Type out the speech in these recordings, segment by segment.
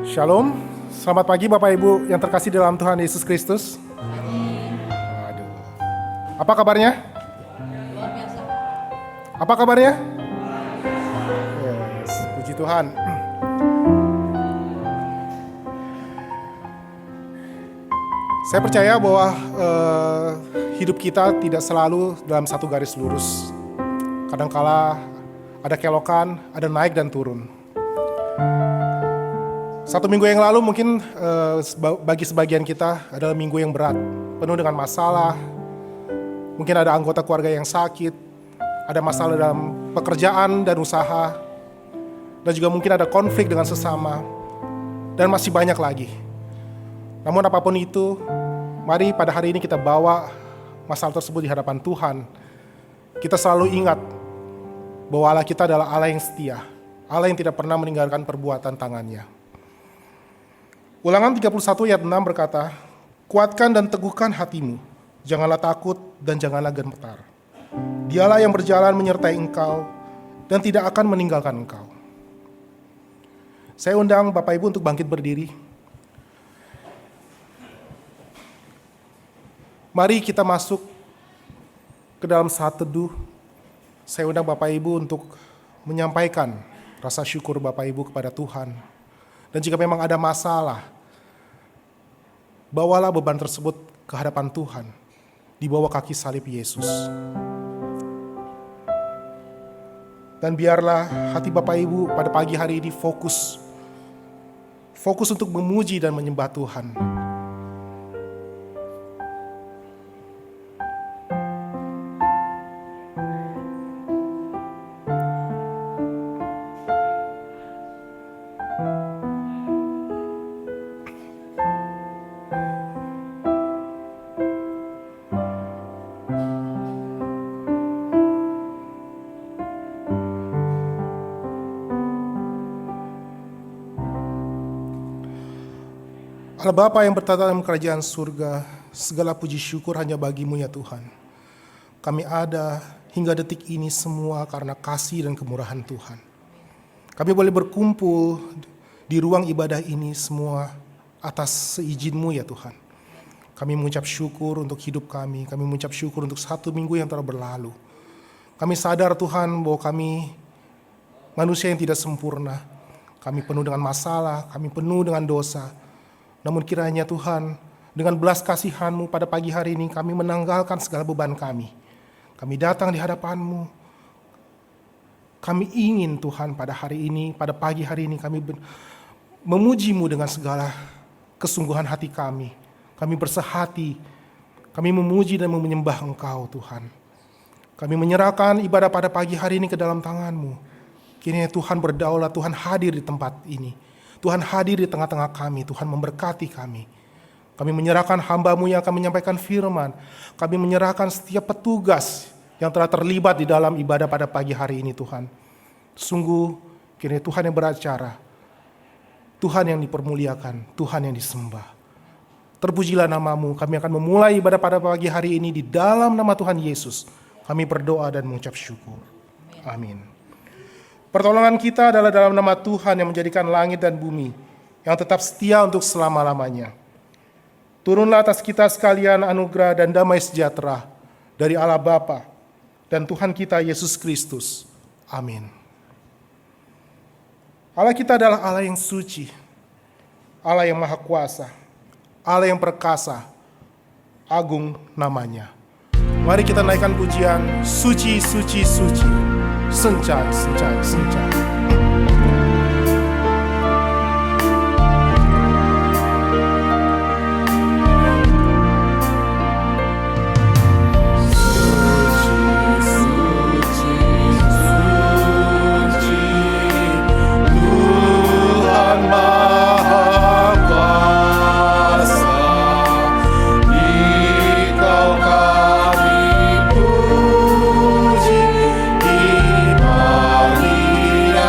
Shalom, selamat pagi Bapak Ibu yang terkasih dalam Tuhan Yesus Kristus. Aduh. Apa kabarnya? Luar biasa. Apa kabarnya? Yes, puji Tuhan. Saya percaya bahwa hidup kita tidak selalu dalam satu garis lurus. Kadangkala ada kelokan, ada naik dan turun. Satu minggu yang lalu mungkin bagi sebagian kita adalah minggu yang berat, penuh dengan masalah. Mungkin ada anggota keluarga yang sakit, ada masalah dalam pekerjaan dan usaha, dan juga mungkin ada konflik dengan sesama, dan masih banyak lagi. Namun apapun itu, mari pada hari ini kita bawa masalah tersebut di hadapan Tuhan. Kita selalu ingat bahwa Allah kita adalah Allah yang setia, Allah yang tidak pernah meninggalkan perbuatan tangannya. Ulangan 31 ayat 6 berkata, kuatkan dan teguhkan hatimu, janganlah takut dan janganlah gentar. Dialah yang berjalan menyertai engkau dan tidak akan meninggalkan engkau. Saya undang Bapak Ibu untuk bangkit berdiri. Mari kita masuk ke dalam saat teduh. Saya undang Bapak Ibu untuk menyampaikan rasa syukur Bapak Ibu kepada Tuhan. Dan jika memang ada masalah, bawalah beban tersebut ke hadapan Tuhan, di bawah kaki salib Yesus. Dan biarlah hati Bapak Ibu pada pagi hari ini fokus untuk memuji dan menyembah Tuhan. Allah Bapa yang bertata dalam kerajaan surga, segala puji syukur hanya bagi-Mu ya Tuhan. Kami ada hingga detik ini semua karena kasih dan kemurahan Tuhan. Kami boleh berkumpul di ruang ibadah ini semua atas seizin-Mu ya Tuhan. Kami mengucap syukur untuk hidup kami mengucap syukur untuk satu minggu yang telah berlalu. Kami sadar Tuhan bahwa kami manusia yang tidak sempurna. Kami penuh dengan masalah, kami penuh dengan dosa. Namun kiranya Tuhan, dengan belas kasihan-Mu pada pagi hari ini kami menanggalkan segala beban kami. Kami datang di hadapan-Mu. Kami ingin Tuhan pada hari ini, pada pagi hari ini kami memuji-Mu dengan segala kesungguhan hati kami. Kami bersehati, kami memuji dan menyembah Engkau Tuhan. Kami menyerahkan ibadah pada pagi hari ini ke dalam tangan-Mu. Kiranya Tuhan berdaulat, Tuhan hadir di tempat ini. Tuhan hadir di tengah-tengah kami, Tuhan memberkati kami. Kami menyerahkan hamba-Mu yang akan menyampaikan firman. Kami menyerahkan setiap petugas yang telah terlibat di dalam ibadah pada pagi hari ini Tuhan. Sungguh kiranya Tuhan yang beracara, Tuhan yang dipermuliakan, Tuhan yang disembah. Terpujilah nama-Mu, kami akan memulai ibadah pada pagi hari ini di dalam nama Tuhan Yesus. Kami berdoa dan mengucap syukur. Amin. Pertolongan kita adalah dalam nama Tuhan yang menjadikan langit dan bumi, yang tetap setia untuk selama-lamanya. Turunlah atas kita sekalian anugerah dan damai sejahtera dari Allah Bapa dan Tuhan kita Yesus Kristus. Amin. Allah kita adalah Allah yang suci, Allah yang maha kuasa, Allah yang perkasa, agung namanya. Mari kita naikkan pujian, suci, suci, suci. Sencai, sencai, sencai. Maria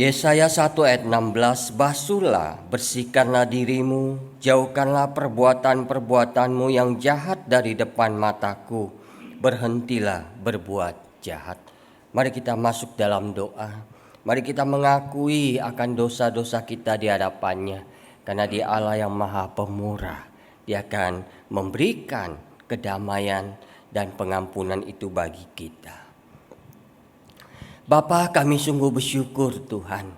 Yesaya 1 ayat 16, basuhlah, bersihkanlah dirimu, jauhkanlah perbuatan-perbuatanmu yang jahat dari depan mataku, berhentilah berbuat jahat. Mari kita masuk dalam doa. Mari kita mengakui akan dosa-dosa kita di hadapannya, karena Dia Allah yang Maha Pemurah. Dia akan memberikan kedamaian dan pengampunan itu bagi kita. Bapa, kami sungguh bersyukur Tuhan,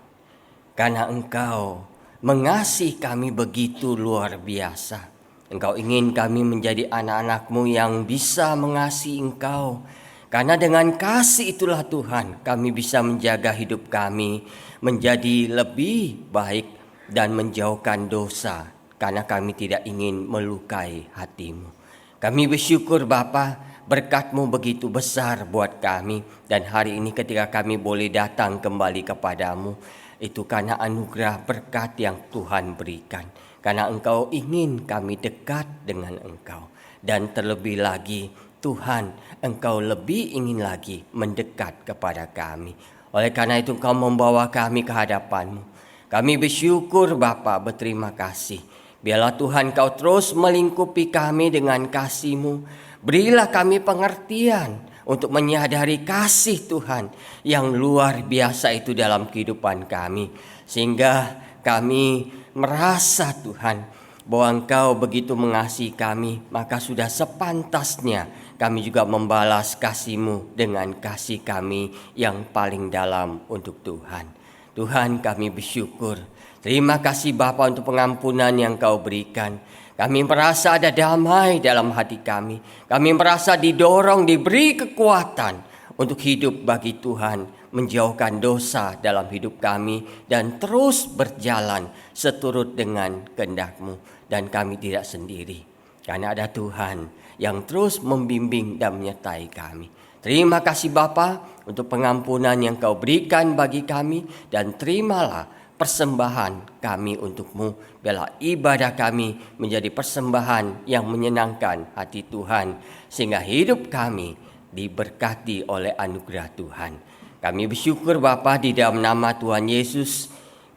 karena Engkau mengasihi kami begitu luar biasa. Engkau ingin kami menjadi anak-anak-Mu yang bisa mengasihi Engkau. Karena dengan kasih itulah Tuhan, kami bisa menjaga hidup kami menjadi lebih baik dan menjauhkan dosa, karena kami tidak ingin melukai hati-Mu. Kami bersyukur Bapa, berkat-Mu begitu besar buat kami, dan hari ini ketika kami boleh datang kembali kepadamu, itu karena anugerah berkat yang Tuhan berikan. Karena Engkau ingin kami dekat dengan Engkau, dan terlebih lagi Tuhan, Engkau lebih ingin lagi mendekat kepada kami. Oleh karena itu Engkau membawa kami ke hadapan-Mu. Kami bersyukur Bapa, berterima kasih. Biarlah Tuhan Kau terus melingkupi kami dengan kasih-Mu. Berilah kami pengertian untuk menyadari kasih Tuhan yang luar biasa itu dalam kehidupan kami. Sehingga kami merasa Tuhan bahwa Engkau begitu mengasihi kami, maka sudah sepantasnya kami juga membalas kasih-Mu dengan kasih kami yang paling dalam untuk Tuhan. Tuhan, kami bersyukur. Terima kasih Bapa untuk pengampunan yang Kau berikan. Kami merasa ada damai dalam hati kami. Kami merasa didorong, diberi kekuatan untuk hidup bagi Tuhan, menjauhkan dosa dalam hidup kami, dan terus berjalan seturut dengan kehendak-Mu. Dan kami tidak sendiri, karena ada Tuhan yang terus membimbing dan menyertai kami. Terima kasih Bapa untuk pengampunan yang Kau berikan bagi kami, dan terimalah persembahan kami untuk-Mu. Biarlah ibadah kami menjadi persembahan yang menyenangkan hati Tuhan, sehingga hidup kami diberkati oleh anugerah Tuhan. Kami bersyukur Bapa, di dalam nama Tuhan Yesus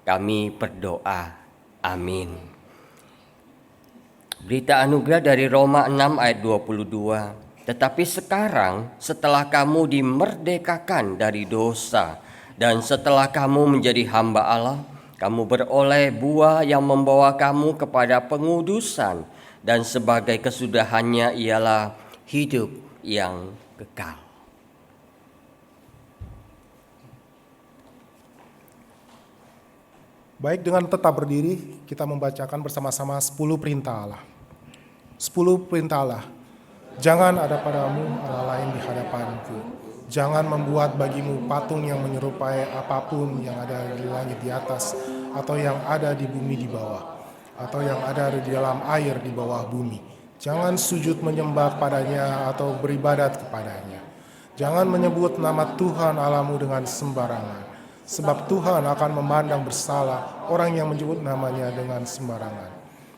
kami berdoa. Amin. Berita anugerah dari Roma 6 ayat 22. Tetapi sekarang setelah kamu dimerdekakan dari dosa, dan setelah kamu menjadi hamba Allah, kamu beroleh buah yang membawa kamu kepada pengudusan, dan sebagai kesudahannya ialah hidup yang kekal. Baik, dengan tetap berdiri kita membacakan bersama-sama 10 perintah Allah. 10 perintah Allah. Jangan ada padamu Allah lain di hadapanku. Jangan membuat bagimu patung yang menyerupai apapun yang ada di langit di atas, atau yang ada di bumi di bawah, atau yang ada di dalam air di bawah bumi. Jangan sujud menyembah padanya atau beribadat kepadanya. Jangan menyebut nama Tuhan Allahmu dengan sembarangan, sebab Tuhan akan memandang bersalah orang yang menyebut namanya dengan sembarangan.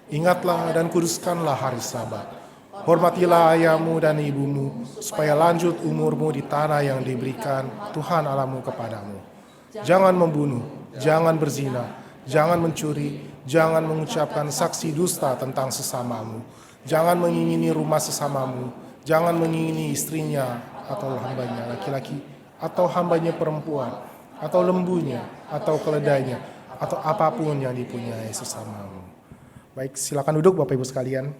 Ingatlah dan kuduskanlah hari Sabat. Hormatilah ayahmu dan ibumu, supaya lanjut umurmu di tanah yang diberikan Tuhan Allahmu kepadamu. Jangan membunuh, jangan berzina, jangan mencuri, jangan mengucapkan saksi dusta tentang sesamamu, jangan mengingini rumah sesamamu, jangan mengingini istrinya atau hambanya laki-laki, atau hambanya perempuan, atau lembunya, atau keledainya, atau apapun yang dipunyai sesamamu. Baik, silakan duduk Bapak Ibu sekalian.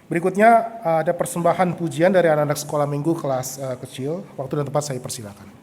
Berikutnya ada persembahan pujian dari anak-anak sekolah minggu kelas kecil. Waktu dan tempat saya persilakan.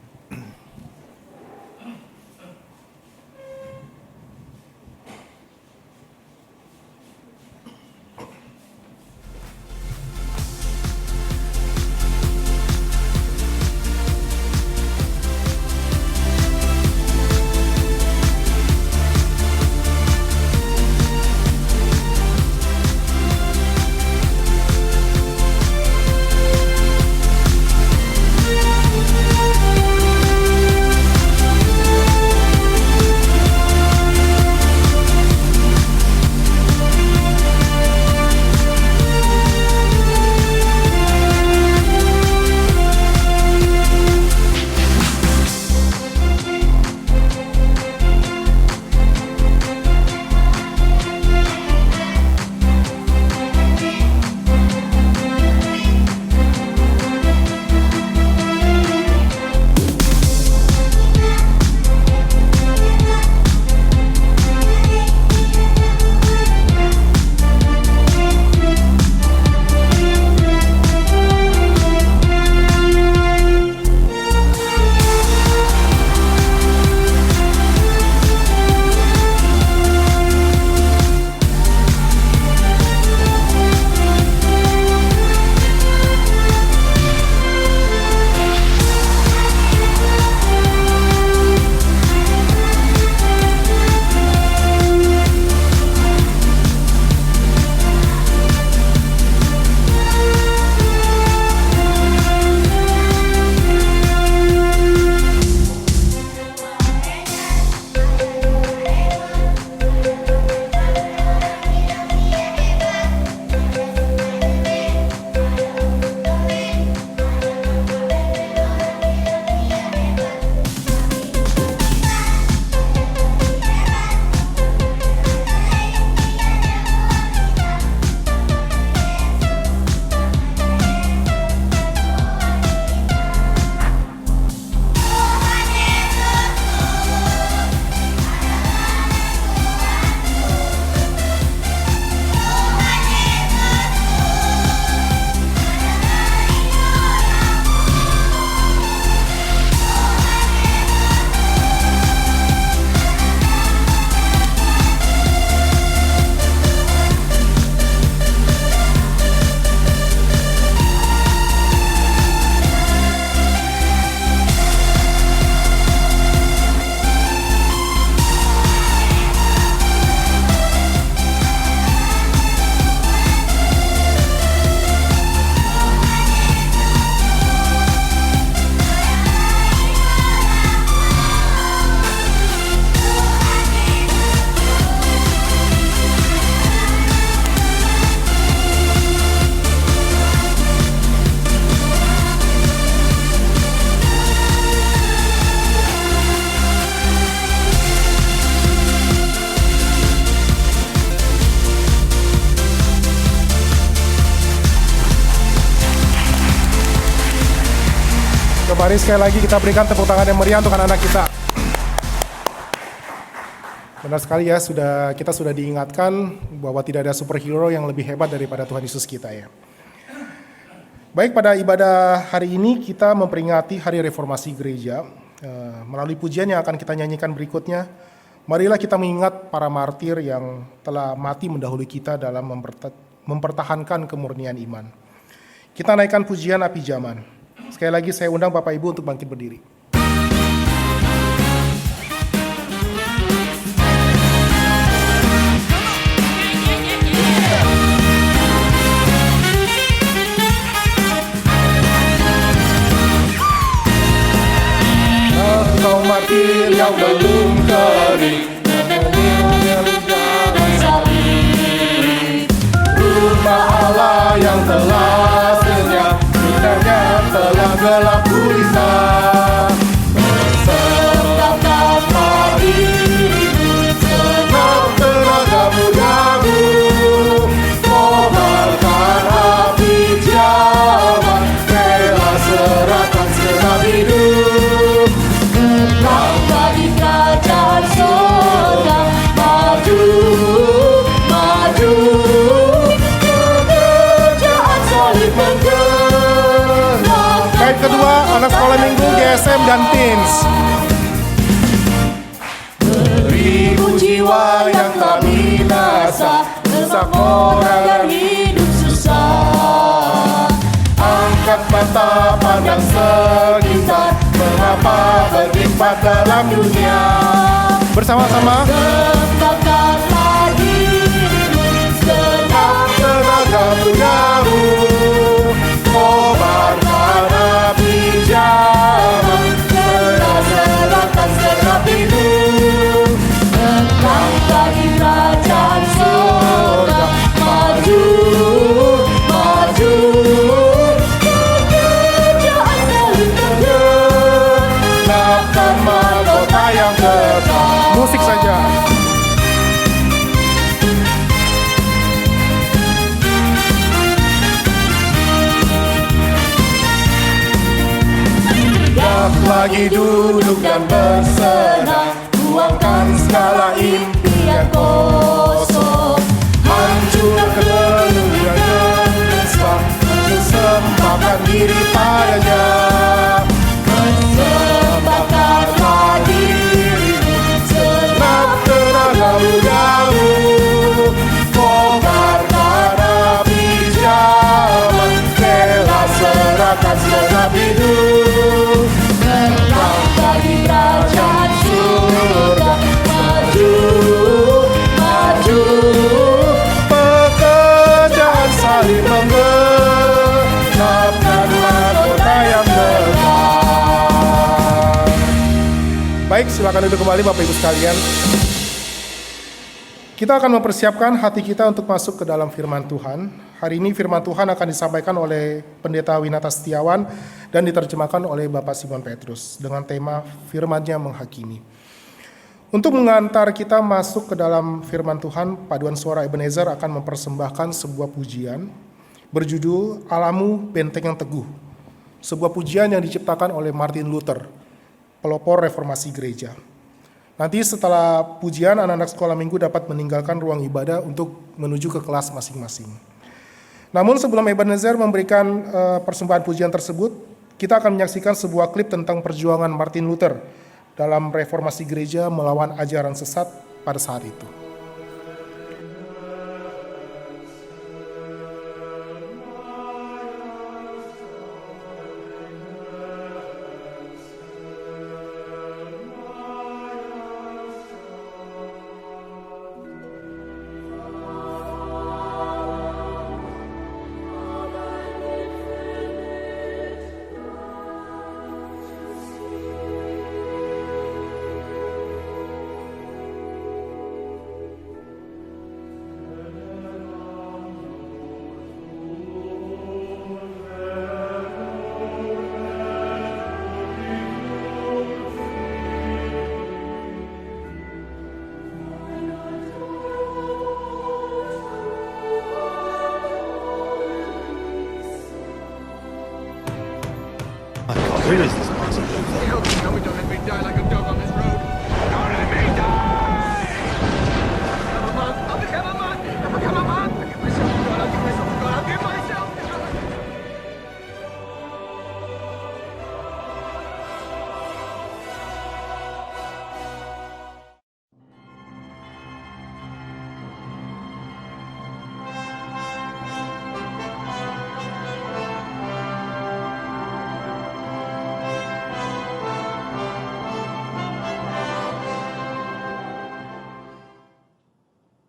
Mari sekali lagi kita berikan tepuk tangan yang meriah untuk anak-anak kita. Benar sekali ya, kita sudah diingatkan bahwa tidak ada superhero yang lebih hebat daripada Tuhan Yesus kita ya. Baik, pada ibadah hari ini kita memperingati Hari Reformasi Gereja. Melalui pujian yang akan kita nyanyikan berikutnya, marilah kita mengingat para martir yang telah mati mendahului kita dalam mempertahankan kemurnian iman. Kita naikkan pujian Api Zaman. Sekali lagi saya undang Bapak Ibu untuk bangkit berdiri. Engkau martir yang belum kering, jalan salib. Rumah Allah yang telah senyap, bintangnya telah gelap gulita. Bersembahkanlah dirimu, senang tenaga mudamu. Kobarkan api zaman, rela serahkan segenap hidup. Bagi kerajaan surga, maju, maju, pekerjaan salib menggerak. Baik, kedua, anak sekolah minggu, GSM dan Teens. Beribu jiwa yang telah binasa, sebab orang yang hidup susah. Angkat mata pandang sekitar, mengapa berlipat dalam dunia. Bersama-sama. Sembahkanlah dirimu, senang Tenaga mudamu, kobarkan api zaman, serahkan segenap hidup. Menang bagi kerajaan surga, maju, maju, pekerjaan salib menggerak. Napkan mahkota yang kekal. Musik saja. Tak lagi duduk dan bersenang, buangkan segala impian kosong. Hancur kegeluhan dan mesra, persembahkan diri padanya. Sembahkanlah dirimu, Senang tenaga mudamu, kobarkan api zaman, rela serahkan segenap hidup. menang bagi kerajaan surga, maju, maju, Pekerjaan salib menggenapkan mahkota yang kekal. Baik, silakan duduk kembali Bapak Ibu sekalian. Kita akan mempersiapkan hati kita untuk masuk ke dalam firman Tuhan. Hari ini firman Tuhan akan disampaikan oleh Pendeta Winata Setiawan dan diterjemahkan oleh Bapak Simon Petrus dengan tema Firman-Nya Menghakimi. Untuk mengantar kita masuk ke dalam firman Tuhan, Paduan Suara Ebenezer akan mempersembahkan sebuah pujian berjudul Alamu Benteng yang Teguh. Sebuah pujian yang diciptakan oleh Martin Luther, pelopor reformasi gereja. Nanti setelah pujian, anak-anak sekolah minggu dapat meninggalkan ruang ibadah untuk menuju ke kelas masing-masing. Namun sebelum Ebenezer memberikan persembahan pujian tersebut, kita akan menyaksikan sebuah klip tentang perjuangan Martin Luther dalam reformasi gereja melawan ajaran sesat pada saat itu. Where is this? die like a dog on this road. Don't let me die! I'll become a man! I'll become a man! I'll give myself to God, I'll give myself to God, I'll give myself to God!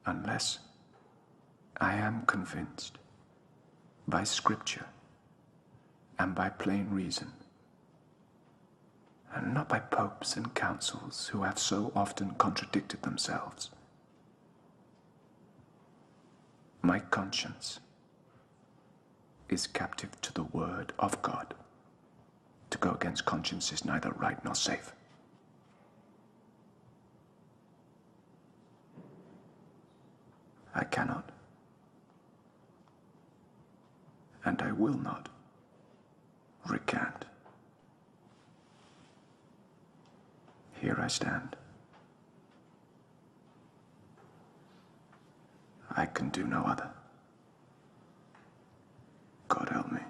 Unless I am convinced by Scripture and by plain reason, and not by popes and councils who have so often contradicted themselves. My conscience is captive to the word of God. To go against conscience is neither right nor safe. I cannot, and I will not, recant. Here I stand. I can do no other. God help me.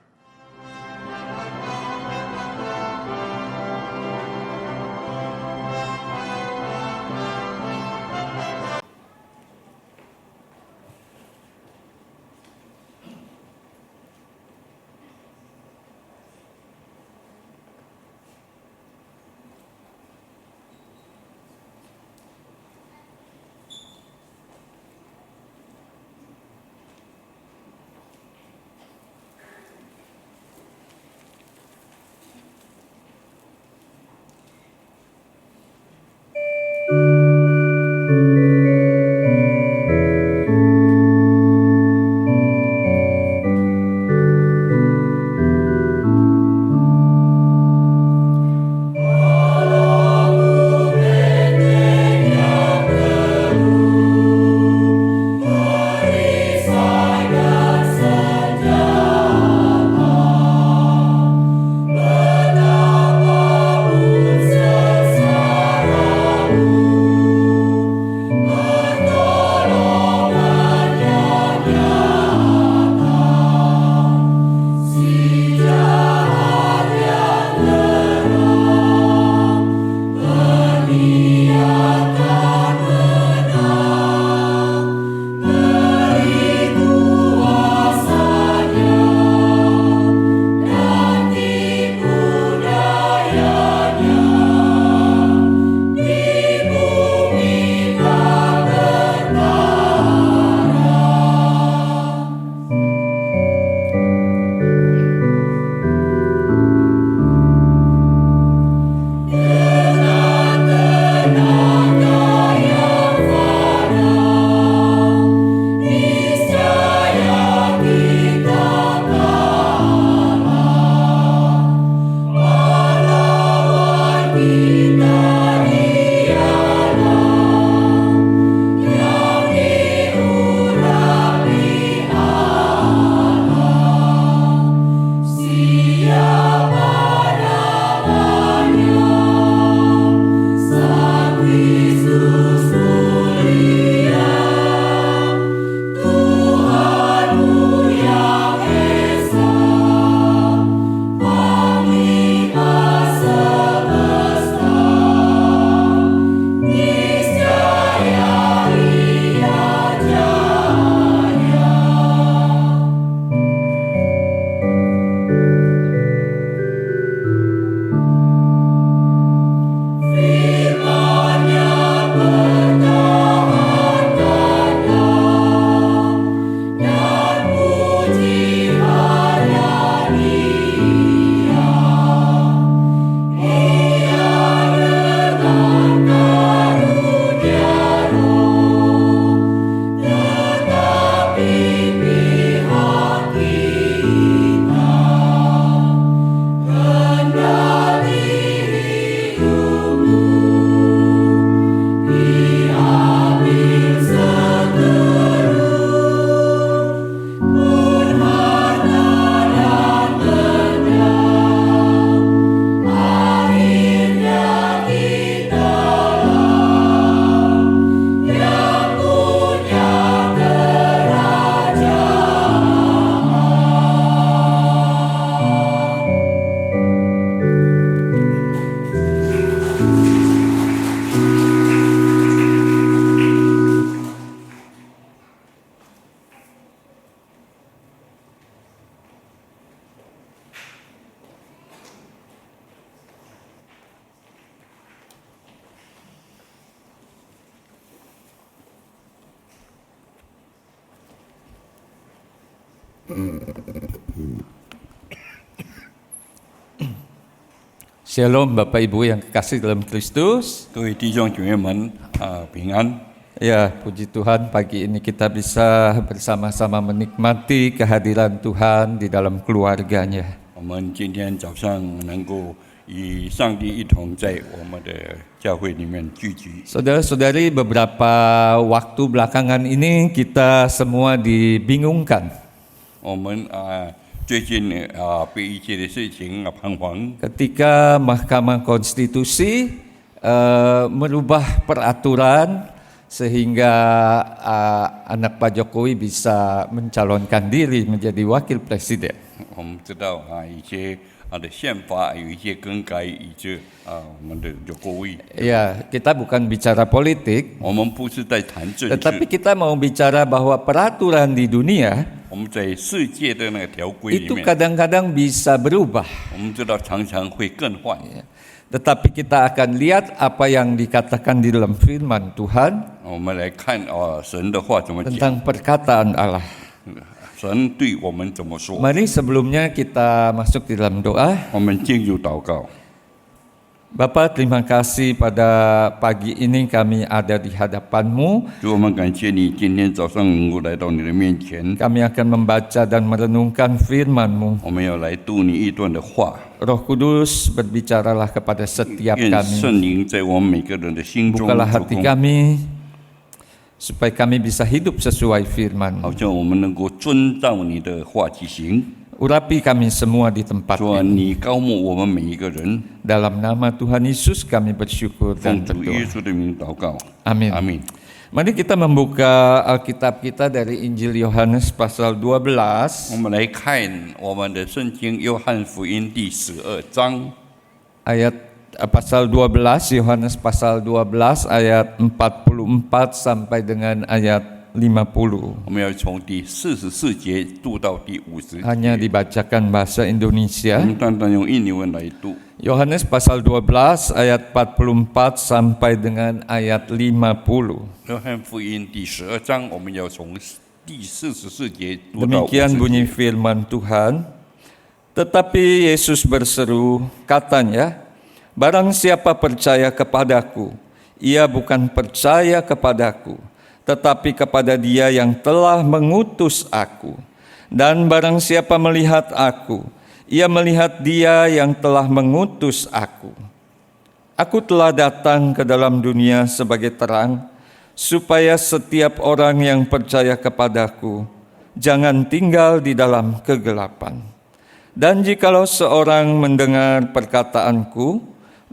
Shalom Bapak Ibu yang kekasih dalam Kristus. 各位弟兄姐妹们平安。 Ya, puji Tuhan pagi ini kita bisa bersama-sama menikmati kehadiran Tuhan di dalam keluarganya. 我们今天早上能够与上帝一同在我们的教会里面聚集。 Saudara-saudari, beberapa waktu belakangan ini kita semua dibingungkan 我们最近被一些的事情彷徨， ketika Mahkamah Konstitusi merubah peraturan sehingga anak Pak Jokowi bisa mencalonkan diri menjadi wakil presiden. 我们知道一些的宪法有一些更改，以致我们的有国位。 Ya, kita bukan bicara politik, 我们不是在谈政 tetapi 治， kita mau bicara bahwa peraturan di dunia 我们在世界的那个条规里 itu 面， kadang-kadang bisa berubah. 我们知道常常会更换。 Tetapi kita akan lihat apa yang dikatakan di dalam firman Tuhan 我们来看神的话怎么讲， tentang perkataan Allah. 神对我们怎么说。 Mari sebelumnya kita masuk di dalam doa. 我们进入祷告。 Bapa, terima kasih pada pagi ini kami ada di hadapan-Mu. 主，我们感谢你今天早上能够来到你的面前， Kami akan membaca dan merenungkan firman-Mu. 我们要来读你一段的话。 Roh Kudus, berbicaralah kepada setiap 愿 kami. 圣灵在我们每个人的心中 Bukalah 做 hati 工， kami, supaya kami bisa hidup sesuai 好 firman-Mu. 像我们能够遵照你的话去行。 Urapi kami semua di tempat 主啊， ini. 你高牧我们每一个人， Dalam nama Tuhan Yesus kami bersyukur 奉 dan 主耶 berdoa. 稣的名祷告。 Amin. 阿门。 Mari kita membuka Alkitab kita dari Injil Yohanes pasal 12我们来看我们的圣经《约翰福音》第12章， ayat pasal 12, Yohanes pasal 12 ayat 44 sampai dengan ayat 50. 我们要从第44节读到第50 Hanya 节。 dibacakan bahasa 我 Indonesia. 们单单用印尼文来读。 Yohanes pasal 12 ayat 44 sampai dengan ayat 50. 约翰福音第12章，我们要从第44节读到 Demikian 50 bunyi 节。 firman Tuhan. Tetapi Yesus berseru, katanya, barang siapa percaya kepadaku, ia bukan percaya kepadaku, tetapi kepada Dia yang telah mengutus aku. Dan barang siapa melihat aku, ia melihat Dia yang telah mengutus aku. Aku telah datang ke dalam dunia sebagai terang, supaya setiap orang yang percaya kepadaku jangan tinggal di dalam kegelapan. Dan jikalau seorang mendengar perkataanku,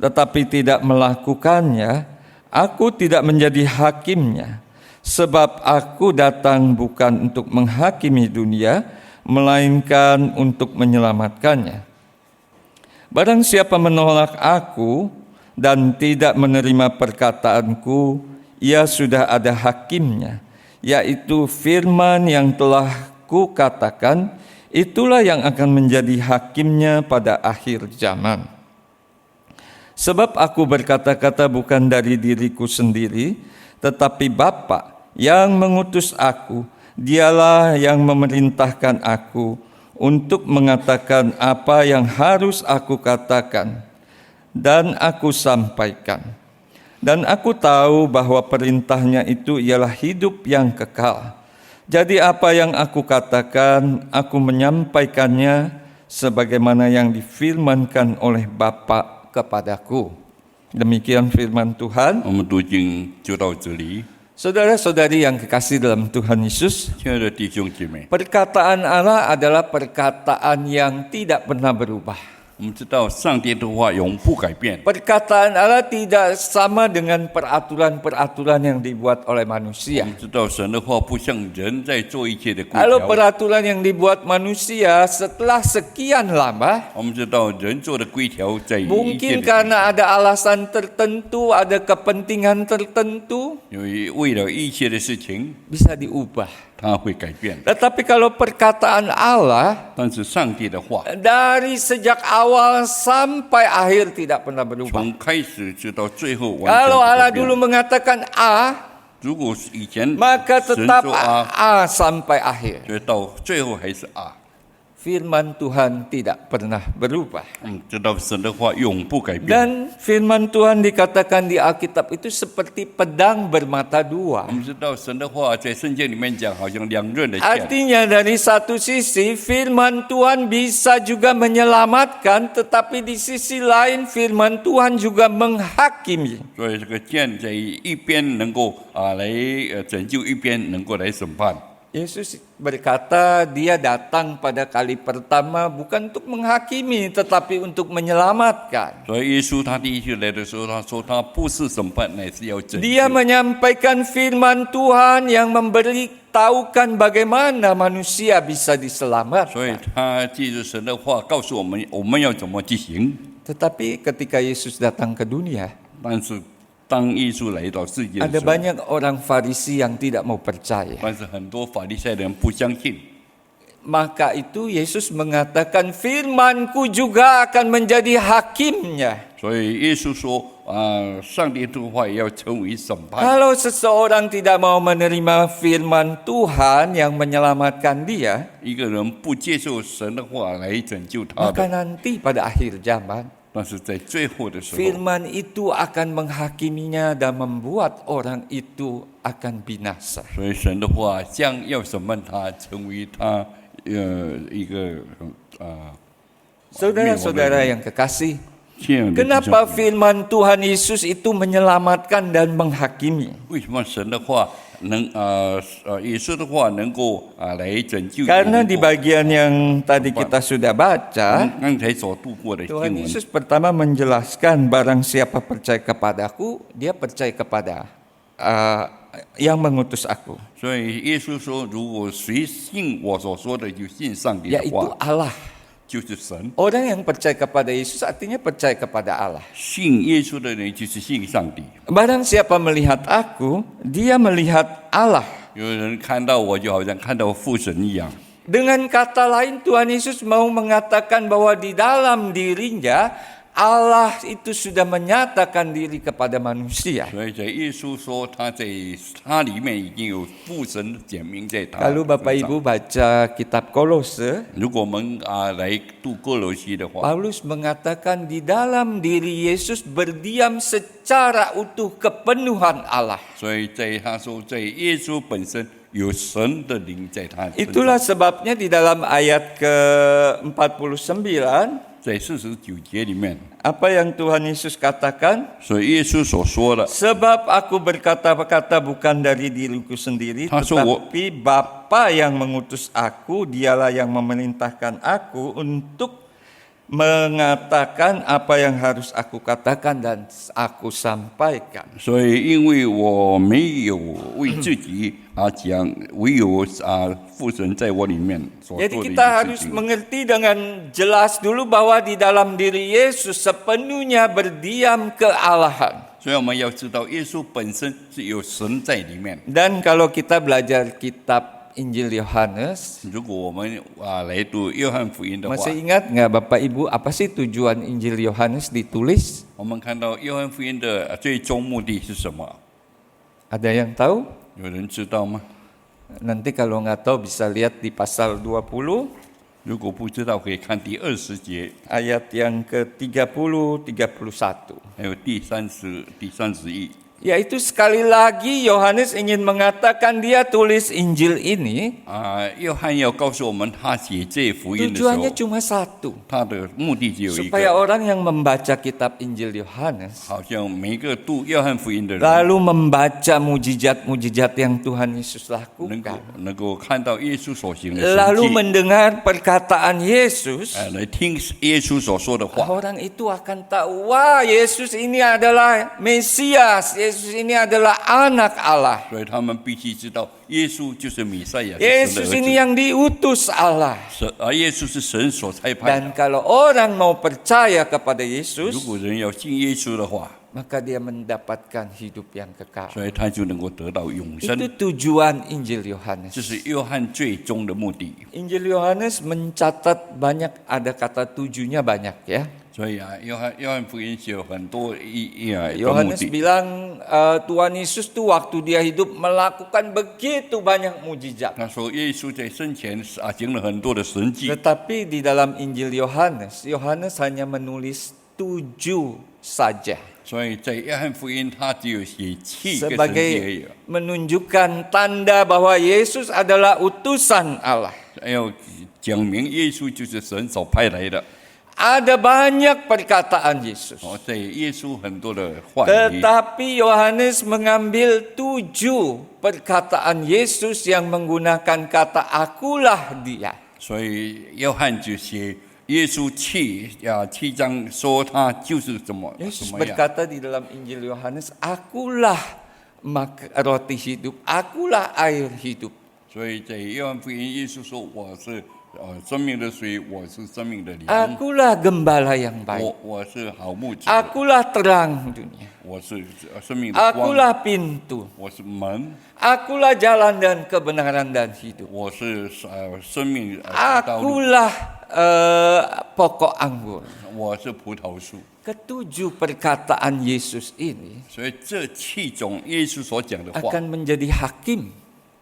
tetapi tidak melakukannya, aku tidak menjadi hakimnya. Sebab aku datang bukan untuk menghakimi dunia, melainkan untuk menyelamatkannya. Barang siapa menolak aku dan tidak menerima perkataanku, ia sudah ada hakimnya, yaitu firman yang telah kukatakan, itulah yang akan menjadi hakimnya pada akhir zaman. Sebab aku berkata-kata bukan dari diriku sendiri, tetapi Bapa yang mengutus aku, Dialah yang memerintahkan aku untuk mengatakan apa yang harus aku katakan dan aku sampaikan. Dan aku tahu bahwa perintahnya itu ialah hidup yang kekal. Jadi apa yang aku katakan, aku menyampaikannya sebagaimana yang difirmankan oleh Bapa kepadaku. Demikian firman Tuhan. 我们读经就到这里。 Saudara-saudari yang kekasih dalam Tuhan Yesus, 亲爱的弟兄姐妹， perkataan Allah adalah perkataan yang tidak pernah berubah. 我们知道上帝的话永不改变， Perkataan Allah tidak sama dengan peraturan-peraturan yang dibuat oleh 我 manusia. 们知道神的话不像人在做一切的规 Kalau 条， peraturan yang dibuat manusia setelah sekian lama, 我们知道人做的规条在一切 mungkin 的 karena ada alasan tertentu, ada kepentingan tertentu, 因为为了一切的事情， bisa diubah. 它会改变。 Tetapi kalau perkataan Allah 但是上帝的话， dari sejak awal sampai akhir tidak pernah berubah. 从开始直到最后完全 Kalau 不改 Allah 变 dulu mengatakan A, 如果以前 maka 神 tetap 说啊， A sampai akhir. 所以到最后还是啊。 Firman Tuhan tidak pernah berubah. 知道神的话永不改变。 Dan firman Tuhan dikatakan di Alkitab itu seperti pedang bermata 我 dua. 们知道神的话在圣经里面讲，好像两刃的剑。 Artinya dari satu sisi firman Tuhan bisa juga menyelamatkan, tetapi di sisi lain firman Tuhan juga menghakimi. 所以这个剑在一边能够来拯救，一边能够来审判。 Yesus berkata dia datang pada kali pertama bukan untuk menghakimi tetapi untuk menyelamatkan. 所以耶稣他第一次来的时候，他说他不是审判，乃是要拯救。 Dia menyampaikan firman Tuhan yang memberitahukan bagaimana manusia bisa 所以 diselamatkan. 他借着神的话告诉我们，我们要怎么去行。 Tetapi ketika Yesus datang ke dunia, 但是当耶稣来到世界的 ada 时候， banyak orang Farisi yang tidak mau percaya. 但是很多法利赛人不相信。 Maka itu Yesus mengatakan firman-Ku juga akan menjadi hakimnya. 所以耶稣说上帝的话也要成为审判。 Kalau seseorang tidak mau menerima firman Tuhan yang menyelamatkan dia, 一个人不接受神的话来拯救他 maka 的， nanti pada akhir zaman 但是在最后的时候， firman itu akan menghakiminya dan membuat orang itu akan binasa. 所以神的话将要审判他，成为他一个Saudara-saudara yang kekasih, 亲爱的弟兄 kenapa firman Tuhan Yesus itu menyelamatkan dan menghakimi? 为什么神的话能耶稣的话能够来拯救？ Karena di bagian yang tadi kita sudah baca, 刚才所读过的经 Tuhan 文， Yesus pertama menjelaskan barang siapa percaya kepadaku, dia percaya kepada yang mengutus aku, 所以耶稣说，如果谁信我所说的，就信上帝的 yaitu 话， Allah. 就是神。 Orang yang percaya kepada Yesus artinya percaya kepada Allah. 信耶稣的人就是信上帝。 Barang siapa melihat aku, dia melihat Allah. 有人看到我，就好像看到父神一样。 Dengan kata lain, Tuhan Yesus mau mengatakan bahwa di dalam dirinya Allah itu sudah menyatakan diri kepada manusia. 所以在耶稣说他在他里面已经有父神显明在他。 Kalau Bapak Ibu baca kitab Kolose, 如果我们来读哥罗西的话， Paulus mengatakan di dalam diri Yesus berdiam secara utuh kepenuhan Allah. 所以在他说在耶稣本身有神的灵在他身上。 Itulah sebabnya di dalam ayat ke-49, 在49节里面， apa yang Tuhan Yesus katakan? 所以耶稣所说的， Sebab aku berkata-kata bukan dari diriku sendiri, tetapi Bapa yang mengutus aku, dialah yang memerintahkan aku untuk mengatakan apa yang harus aku katakan dan aku sampaikan. 所以因为我没有为自己讲，唯有父神在我里面所做 Jadi 的一 kita 些 harus 事情。 mengerti dengan jelas dulu bahwa di dalam diri Yesus sepenuhnya berdiam kealahan. 所以我们要知道，耶稣本身是有神在里面。 Dan kalau kita belajar kitab Injil Yohanes, 如果我们来读约翰福音的话， masih ingat nggak Bapak Ibu apa sih tujuan Injil Yohanes ditulis? 我们看到约翰福音的最终目的是什么？ Ada yang tahu? 有人知道吗？ Nanti kalau nggak tahu bisa lihat di pasal 20如果不知道，可以看第20节， ayat yang ke-30, 31. 还有第31。 Yaitu sekali lagi Yohanes ingin mengatakan dia tulis Injil ini 约翰要告诉我们，他写这福音的时 tujuannya 候， cuma satu, 他的目的只有一 supaya 个， orang yang membaca kitab Injil Yohanes 好像每一个读约翰福音的人 lalu membaca mujizat-mujizat yang Tuhan Yesus 能够 lakukan, 看到耶稣所行的神 lalu 迹， mendengar perkataan Yesus, 来听耶稣所说的话， orang itu akan tahu, wah Yesus ini adalah Mesias, Yesus ini adalah anak Allah. 所以他们必须知道，耶稣就是弥赛亚，是神的 Yesus 儿 ini 子。 yang diutus Allah. 耶稣是神所差派的。 Dan kalau orang mau percaya kepada 如 Yesus, 果人要信耶稣的话， maka dia mendapatkan hidup yang kekal. 所以他就能够得到永生。 Itu tujuan Injil 这 Yohanes. 是约翰最终的目的。 Injil Yohanes mencatat banyak, ada kata tujuhnya banyak ya. 所以啊，约翰福音有很多的目 Yohanes 的。 bilang Tuhan Yesus tuh waktu dia hidup melakukan begitu banyak mujizat. 他说耶稣在生前行了很多的神迹， Tetapi di dalam Injil Yohanes hanya menulis 7 saja. 所以在约翰福音他只有写7个神迹而 Sebagai 已， menunjukkan tanda bahwa Yesus adalah utusan Allah. 要讲明耶稣就是神所派来的。 Ada banyak perkataan Yesus. 在耶稣很多的话语， Tetapi Yohanes mengambil 7 perkataan Yesus yang menggunakan kata akulah dia. 所以约翰就写耶稣7章说他就是怎么 Yesus 怎么样。 berkata di dalam Injil Yohanes, akulah roti hidup, akulah air hidup. 所以在约翰福音，耶稣说我是生命的水，我是生命的粮， Akulah gembala yang baik. 我是好牧者， Akulah terang dunia. 我是生命的光， Akulah pintu. 我是门， Akulah jalan dan kebenaran dan hidup. 我是生命道路， Akulah pokok anggur. 我是葡萄树。 Ketujuh perkataan Yesus ini 所以这7种耶稣所讲的话， akan menjadi hakim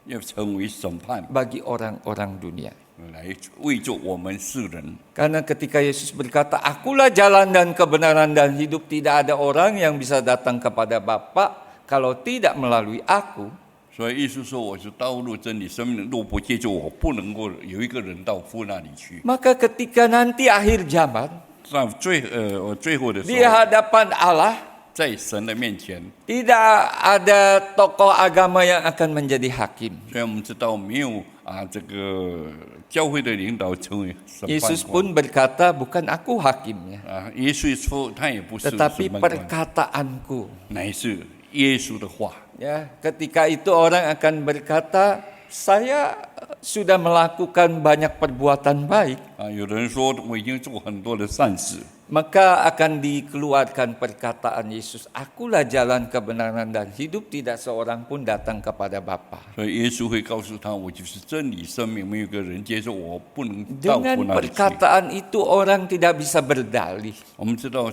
要成为审判， bagi orang-orang dunia. 来为着我们世人。 Karena ketika Yesus berkata, akulah jalan dan kebenaran dan hidup, tidak ada orang yang bisa datang kepada Bapa kalau tidak melalui aku. 所以耶稣说我是道路、真理、生命，若不借助我，不能够有一个人到父那里去。 Maka ketika nanti akhir zaman, 到最后的时 di 候， hadapan Allah, 在神的面前， tidak ada tokoh agama yang akan menjadi hakim. 虽然我们知道没有这个教会的领导成为审 Yesus 判 pun 官 berkata, bukan aku hakimnya, 耶稣说他也不是审 tetapi 判官， perkataanku. 乃是耶稣的话。 Ya, ketika itu orang akan berkata, saya sudah melakukan banyak perbuatan baik, 有的人说我已经做很多的善事， maka akan dikeluarkan perkataan Yesus, akulah jalan kebenaran dan hidup, tidak seorang pun datang kepada Bapa. 所以耶稣会告诉他，我就是真理、生命，没有一个人接受我，不能到 Dengan 父那里去。 perkataan itu orang tidak bisa berdalih. 我们知道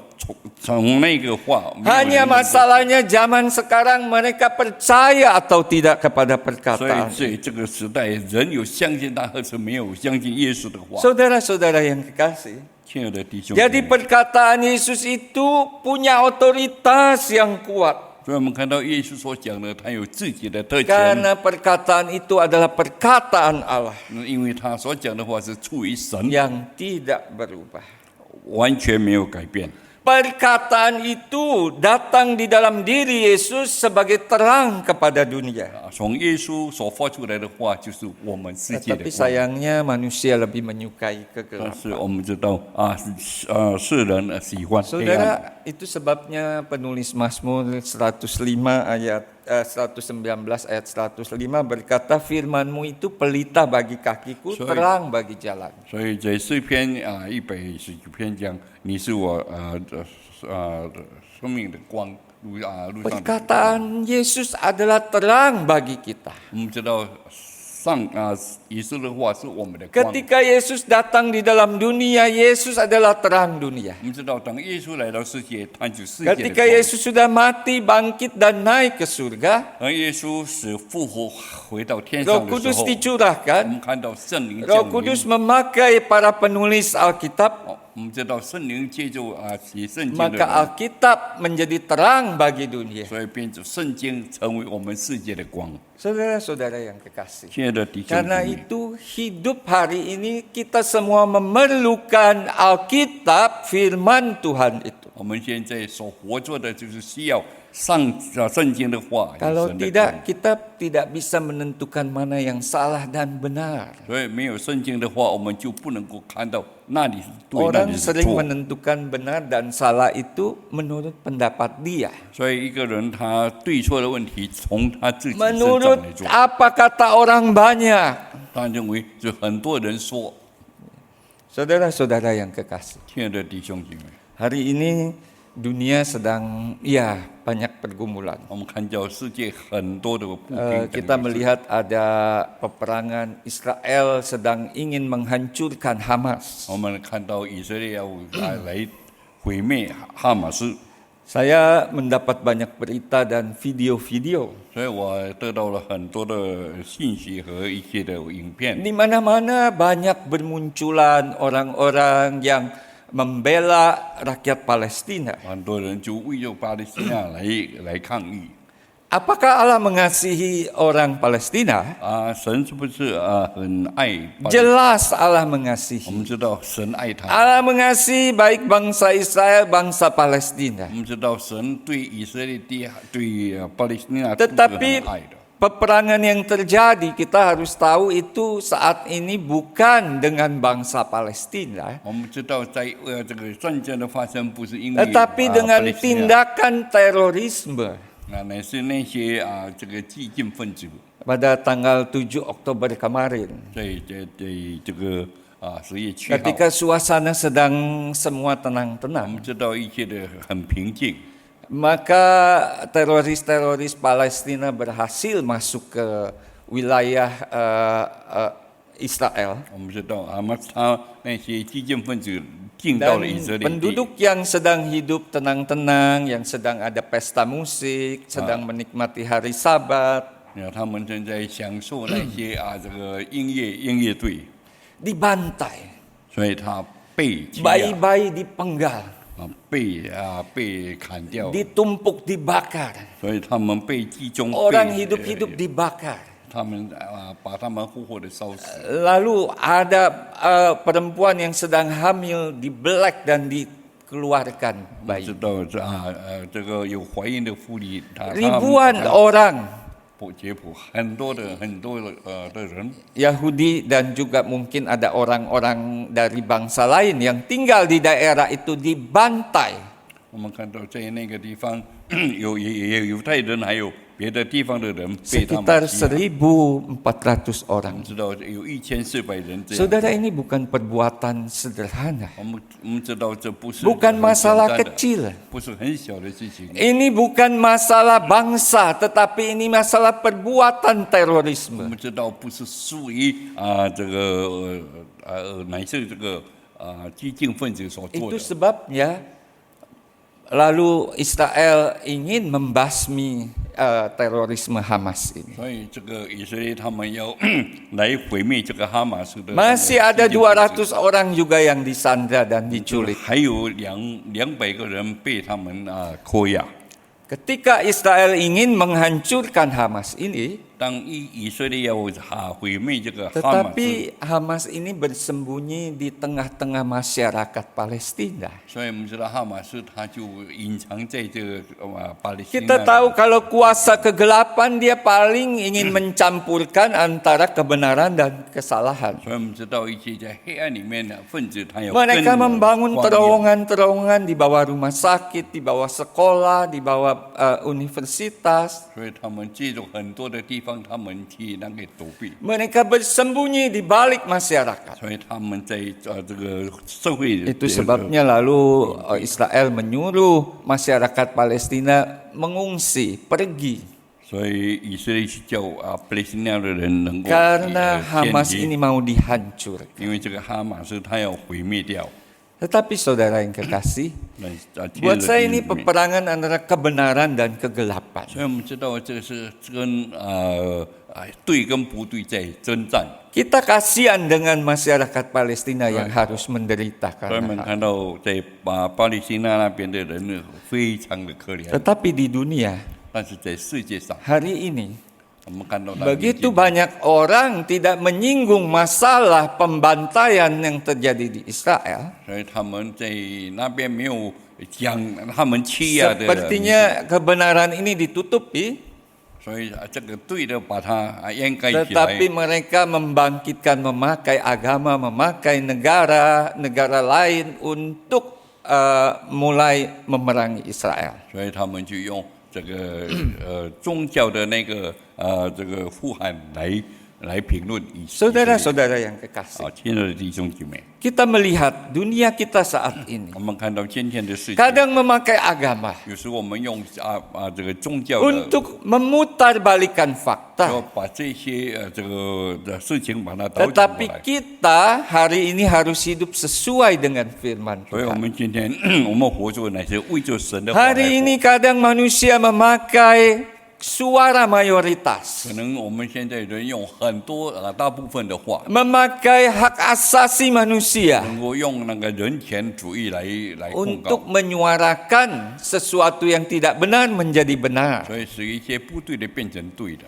从那个话，没有 Hanya 人能够 masalahnya zaman sekarang mereka percaya atau tidak kepada 所以 perkataan. 在这个时代，人有相信他，或是没有相信耶稣的话。 Saudara-saudara yang kekasih, 亲爱的弟兄， jadi perkataan Yesus itu punya otoritas yang kuat. 所以我们看到耶稣所讲的，他有自己的特权， Karena perkataan itu adalah perkataan Allah 因为他所讲的话是出于神， yang tidak berubah. 完全没有改变。 Perkataan itu datang di dalam diri Yesus sebagai terang kepada dunia. 从耶稣所发出来的话，就是我们世界的 Tetapi 光。 sayangnya manusia lebih menyukai 但 kegelapan. 是我们知道世人喜欢黑暗。 Saudara, itu sebabnya penulis Mazmur 105 ayat 119 ayat 105 berkata, firman-Mu itu pelita bagi kakiku, Sorry. terang bagi jalan. 所以在诗篇119篇讲，你是我生命的光，路上的光。 Perkataan Yesus adalah terang bagi kita. 我们知道耶稣的话是我们的光。 Ketika Yesus datang di dalam dunia, Yesus adalah terang dunia. 我们知道，当耶稣来到世界，他就是世界的 Ketika 光。 Yesus sudah mati, bangkit dan naik ke surga, 而耶稣是复活回到天 Roh 上的时 Kudus 候，我 dicurahkan. 们看到圣灵 Roh 降 Kudus 临。 memakai para penulis Alkitab, 我们知道圣灵借助写圣经的 maka 人， Alkitab menjadi terang bagi dunia. 所以变成圣经成为我们世界的光。 Saudara-saudara yang kekasih. 亲爱的弟兄姊 Karena 妹， itu hidup hari ini kita semua memerlukan Alkitab, firman Tuhan itu. 我们现在所活着的就是需要圣经的话， Kalau 神的 tidak, 光。 kita tidak bisa menentukan mana yang salah dan benar. 所以没有圣经的话，我们就不能够看到那里是对，那 Orang 里是 sering 错。 menentukan benar dan salah itu menurut pendapat dia. 所以一个人他对错的问题从他自己身上 Menurut 来做， apa kata orang banyak. 他认为就很多人说， Saudara-saudara yang kekasih. 亲爱的弟兄姐妹， Hari ini dunia sedang banyak pergumulan. 我们看到世界很多的不平等。 Kita melihat ada peperangan, Israel sedang ingin menghancurkan Hamas. 我们看到以色列要来毁灭哈马斯， Saya mendapat banyak berita dan video-video 所以我得到了很多的信息和一些的影片。 di mana-mana banyak bermunculan orang-orang yang membela rakyat Palestina. 很多人就为着巴勒斯坦来抗议 Apakah Allah mengasihi orang Palestina? 啊！神是不是很爱巴勒斯坦？ Jelas Allah 我们 mengasihi. 知道神爱他， Allah mengasihi baik bangsa Israel, bangsa Palestina. 我们知道神对以色列地对巴勒斯坦都是 Tetapi 很爱的。 peperangan yang terjadi kita harus tahu itu saat ini bukan dengan bangsa Palestina, 我们知道在这个战争的发生不是因为 tetapi 巴 dengan 勒斯坦， tindakan terorisme. 乃是那些这个激进分子 Pada tanggal 7 Oktober kemarin, 在这个10月7号， ketika suasana sedang semua 我 tenang-tenang, 们知道一切的很平静， maka teroris-teroris Palestina berhasil masuk ke wilayah Israel. 我们知道他那些激进分子进到 Dan 了以色列地， penduduk yang sedang hidup tenang-tenang, yang sedang ada pesta musik, sedang menikmati hari Sabat, 他们正在享受那些这个音乐队， dibantai, 所以他被欺压， bayi-bayi dipenggal, 被砍掉， ditumpuk, dibakar, 所以他们被集中， orang hidup-hidup dibakar. 他们把他们活活的烧死。 Lalu ada perempuan yang sedang hamil dibelek dan dikeluarkan 知 bayi. 道这个有怀孕的妇女，她 Ribuan orang 解剖很多的人， Yahudi dan juga mungkin ada orang-orang dari bangsa lain yang tinggal di daerah itu dibantai. 我们看到在那个地方有犹太人，还有别的地方的人被他 Sekitar 们欺压。 1.400 我 orang. 们知道有1400人这样。 Saudara, ini bukan perbuatan sederhana. 我们知道这不是 Bukan 很 masalah 简单的 kecil. 不是很小的事情。 Ini bukan masalah bangsa, tetapi ini masalah perbuatan 我 terorisme. 们知道不是属于这个乃是这个激进分子所做 Itu 的。 sebabnya lalu Israel ingin membasmi terorisme Hamas ini. 所以这个以色列他们要来毁灭这个哈马斯的。 Masih ada 200 orang juga yang disandra dan diculik. 还有200个人被他们扣押。 Ketika Israel ingin menghancurkan Hamas ini, 当以色列要毁灭这个哈马斯， tetapi Hamas ini bersembunyi di tengah-tengah masyarakat Palestina. 所以我们知道哈马斯他就隐藏在这个巴勒斯 Kita 坦。 tahu kalau kuasa kegelapan dia paling ingin mencampurkan antara kebenaran dan kesalahan. 所以我们知道一些在黑暗里面的分子，他有 Mereka membangun terowongan-terowongan di bawah rumah sakit, di bawah sekolah, di bawah universitas. 所以他们借助很多的地方，他们去那个躲避。 Mereka bersembunyi di balik masyarakat. 所以他们在这个社会 Itu sebabnya lalu Israel menyuruh masyarakat Palestina mengungsi, pergi. 所以以色列去叫巴勒斯坦的人能够 Karena Hamas 迁 ini 移， mau dihancurkan. 因为这个哈马斯他要毁灭掉。 Tetapi saudara yang kekasih, 那亲爱的 buat saya 弟 ini 兄姊妹 peperangan antara kebenaran dan kegelapan. 所以我们知道这个是跟对跟不对在征战。 Kita kasihan dengan masyarakat Palestina yang harus menderita 所以我们 karena 看到在巴勒斯坦那边的人呢，非常的可怜。 Tetapi di dunia 但是在世界上， hari ini 我们看到那边 begitu banyak orang tidak menyinggung masalah pembantaian yang terjadi di Israel. 所以他们在那边没有讲他们欺压的， Sepertinya kebenaran ini ditutupi, 所以这个对的把它掩盖起来。 tetapi mereka membangkitkan, memakai agama, memakai negara lain untuk mulai memerangi Israel. 所以他们就用这个宗教的那个这个呼喊来来评论以色列。 Saudara-saudara yang kekasih, 亲爱的弟兄姐妹， kita melihat dunia kita saat ini 我们看到今天的世界， kadang memakai agama 有时我们用这个宗教的， untuk memutarbalikkan 要 fakta. 把这些这个的事情把它导转过 Tetapi 来。 kita hari ini harus hidup sesuai dengan firman 所以我 Tuhan. 们今天我们活着乃是为着神的话来 Hari 活。 ini kadang manusia memakai suara mayoritas, 可能我们现在人用很多大部分的话， memakai hak asasi manusia 能够用那个人权主义来控告， untuk menyuarakan sesuatu yang tidak benar menjadi benar. 所以使一些不对的变成对的。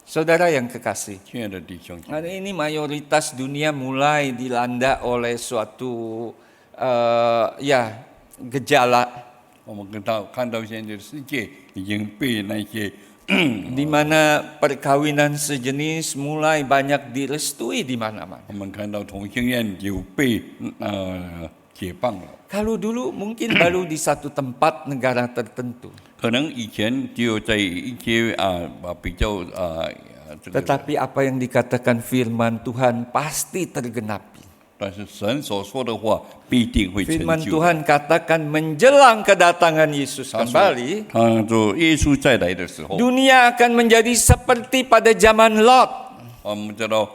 Saudara yang kekasih, 亲爱的弟兄姐妹， hari ini mayoritas dunia mulai dilanda oleh suatu gejala 我们看到现在的世界已经被那些 di mana perkawinan sejenis mulai banyak direstui di mana-mana. 我们看到同性恋有被解放了。 Kalau dulu mungkin baru di satu tempat negara tertentu, 可能以前只有在一些比较这个， tetapi apa yang dikatakan firman Tuhan pasti tergenapi. 但是神所说的话必定会成 Firman 就。 Tuhan katakan menjelang kedatangan Yesus 他说 kembali, 他说耶稣再来的时候， dunia akan menjadi seperti pada zaman Lot, 我们知道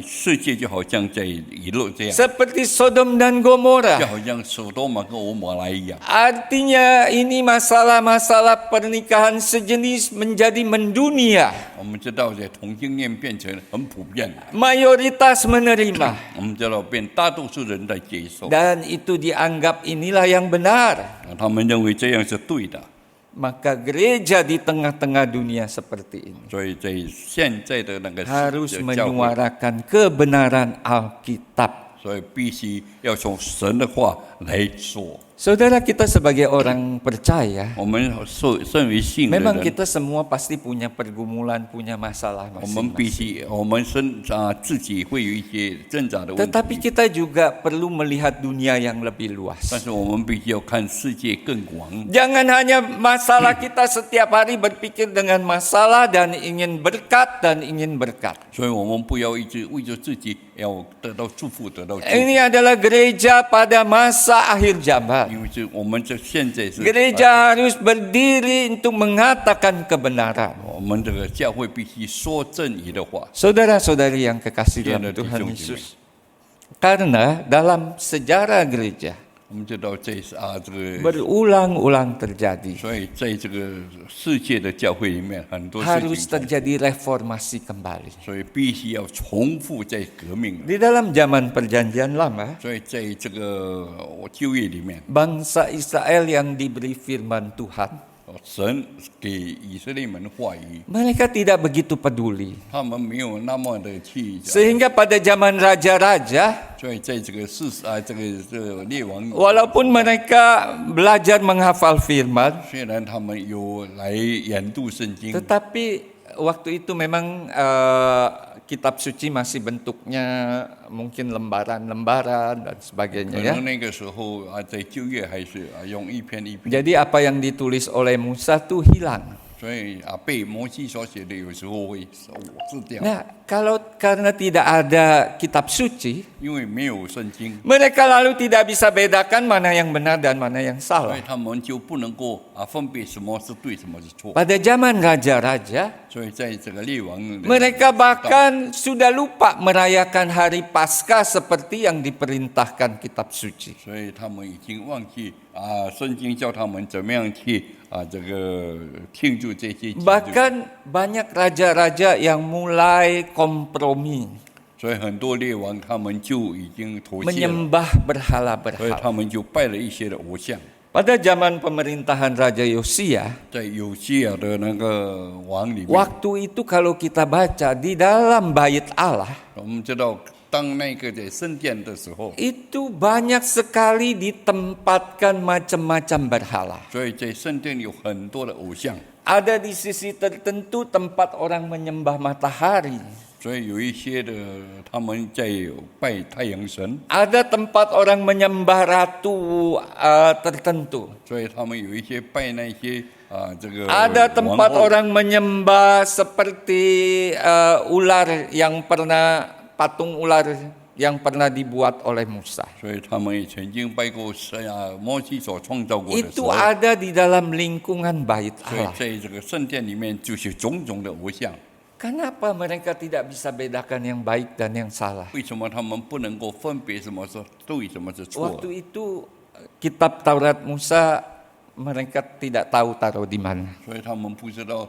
世界就好像在以诺这样， seperti Sodom dan 就 Gomora. 好像索多玛跟俄摩拉一样。 Artinya ini masalah-masalah pernikahan sejenis menjadi mendunia. 我们知道在同性恋变成很普遍， Mayoritas menerima 我们知道变大多数人在接受， dan itu dianggap inilah yang benar. 他们认为这样是对的。 Maka gereja di tengah-tengah dunia seperti ini 所以在现在的那个 harus 教会， menyuarakan kebenaran Alkitab. 所以必须要从神的话来说。 Saudara, kita sebagai orang percaya, 我们身为信的 memang 人， kita semua pasti punya pergumulan, punya masalah 我们必 masing-masing. 须，我们自己会有一些挣扎的问 Tetapi 题， kita juga perlu melihat dunia yang lebih luas. 但是我们必须要看世界更广。 Jangan hanya masalah kita setiap hari berpikir dengan masalah dan ingin berkat dan ingin berkat. 所以我们不要一直为着自己要得到祝福，得到祝福， Ini adalah gereja pada masa akhir zaman. 因为我们现在是 Gereja harus berdiri untuk mengatakan kebenaran. 我们这个教会必须说正义的话。 Saudara-saudari yang kekasih dalam Iya, Tuhan弟兄姐妹。 Yesus. Karena dalam sejarah gereja 我们知道这个， berulang-ulang terjadi. 所以在这个世界的教会里面，很多事 Harus 情， terjadi reformasi kembali. 所以必须要重复在革命。 Di dalam zaman perjanjian lama, 所以在这个就业里面， bangsa Israel yang diberi firman Tuhan, 神给以色列人话语， mereka tidak begitu peduli. 他们没有那么的去， Sehingga pada zaman raja-raja, 所以在这个这个列王， walaupun mereka belajar menghafal firman, 虽然他们有来研读圣经， tetapi waktu itu memang kitab suci masih bentuknya mungkin lembaran-lembaran dan 可 sebagainya ya. 能那个时候在就业还是用一篇一篇， Jadi apa yang ditulis oleh Musa itu hilang. 所以被摩西所写的有时候会撕掉， Nah, karena tidak ada kitab suci, 因为没有圣经， mereka lalu tidak bisa bedakan mana yang benar dan mana yang 所 salah. 以他们就不能够分别什么是对，什么是错。 Pada zaman raja-raja, 所以在这个列王， mereka bahkan sudah lupa merayakan hari Paskah seperti yang diperintahkan kitab suci. 所以他们已经忘记圣经教他们怎么样去这个庆祝这些节日。 Bahkan banyak raja-raja yang mulai kompromi, 所以很多列王他们就已经妥协了， menyembah 所以 berhala-berhala. 他们就拜了一些的偶像。 Pada zaman pemerintahan Raja Yosia, 在有西亚的那个王里面， waktu itu kalau kita baca di dalam bait Allah, 我们知道，当那个在圣殿的时候， itu banyak sekali ditempatkan macam-macam berhala. 所以在圣殿有很多的偶像， Ada di sisi tertentu tempat orang menyembah matahari. 所以有一些的他们在拜太阳神， Ada tempat orang menyembah ratu tertentu. 所以他们有一些拜那些这个 Ada 王 tempat 后 orang menyembah seperti ular yang pernah patung ular yang pernah dibuat oleh Musa. 所以他们也曾经拜过摩西所创造过的 Itu 神， ada di dalam lingkungan bait 所以 Allah. 在这个圣殿里面就是种种的偶像。 Kenapa mereka tidak bisa bedakan yang baik dan yang salah? 为什么他们不能够分别什么是对，什么是错？ Waktu itu kitab Taurat Musa mereka tidak tahu taruh di mana. 所以他们不知道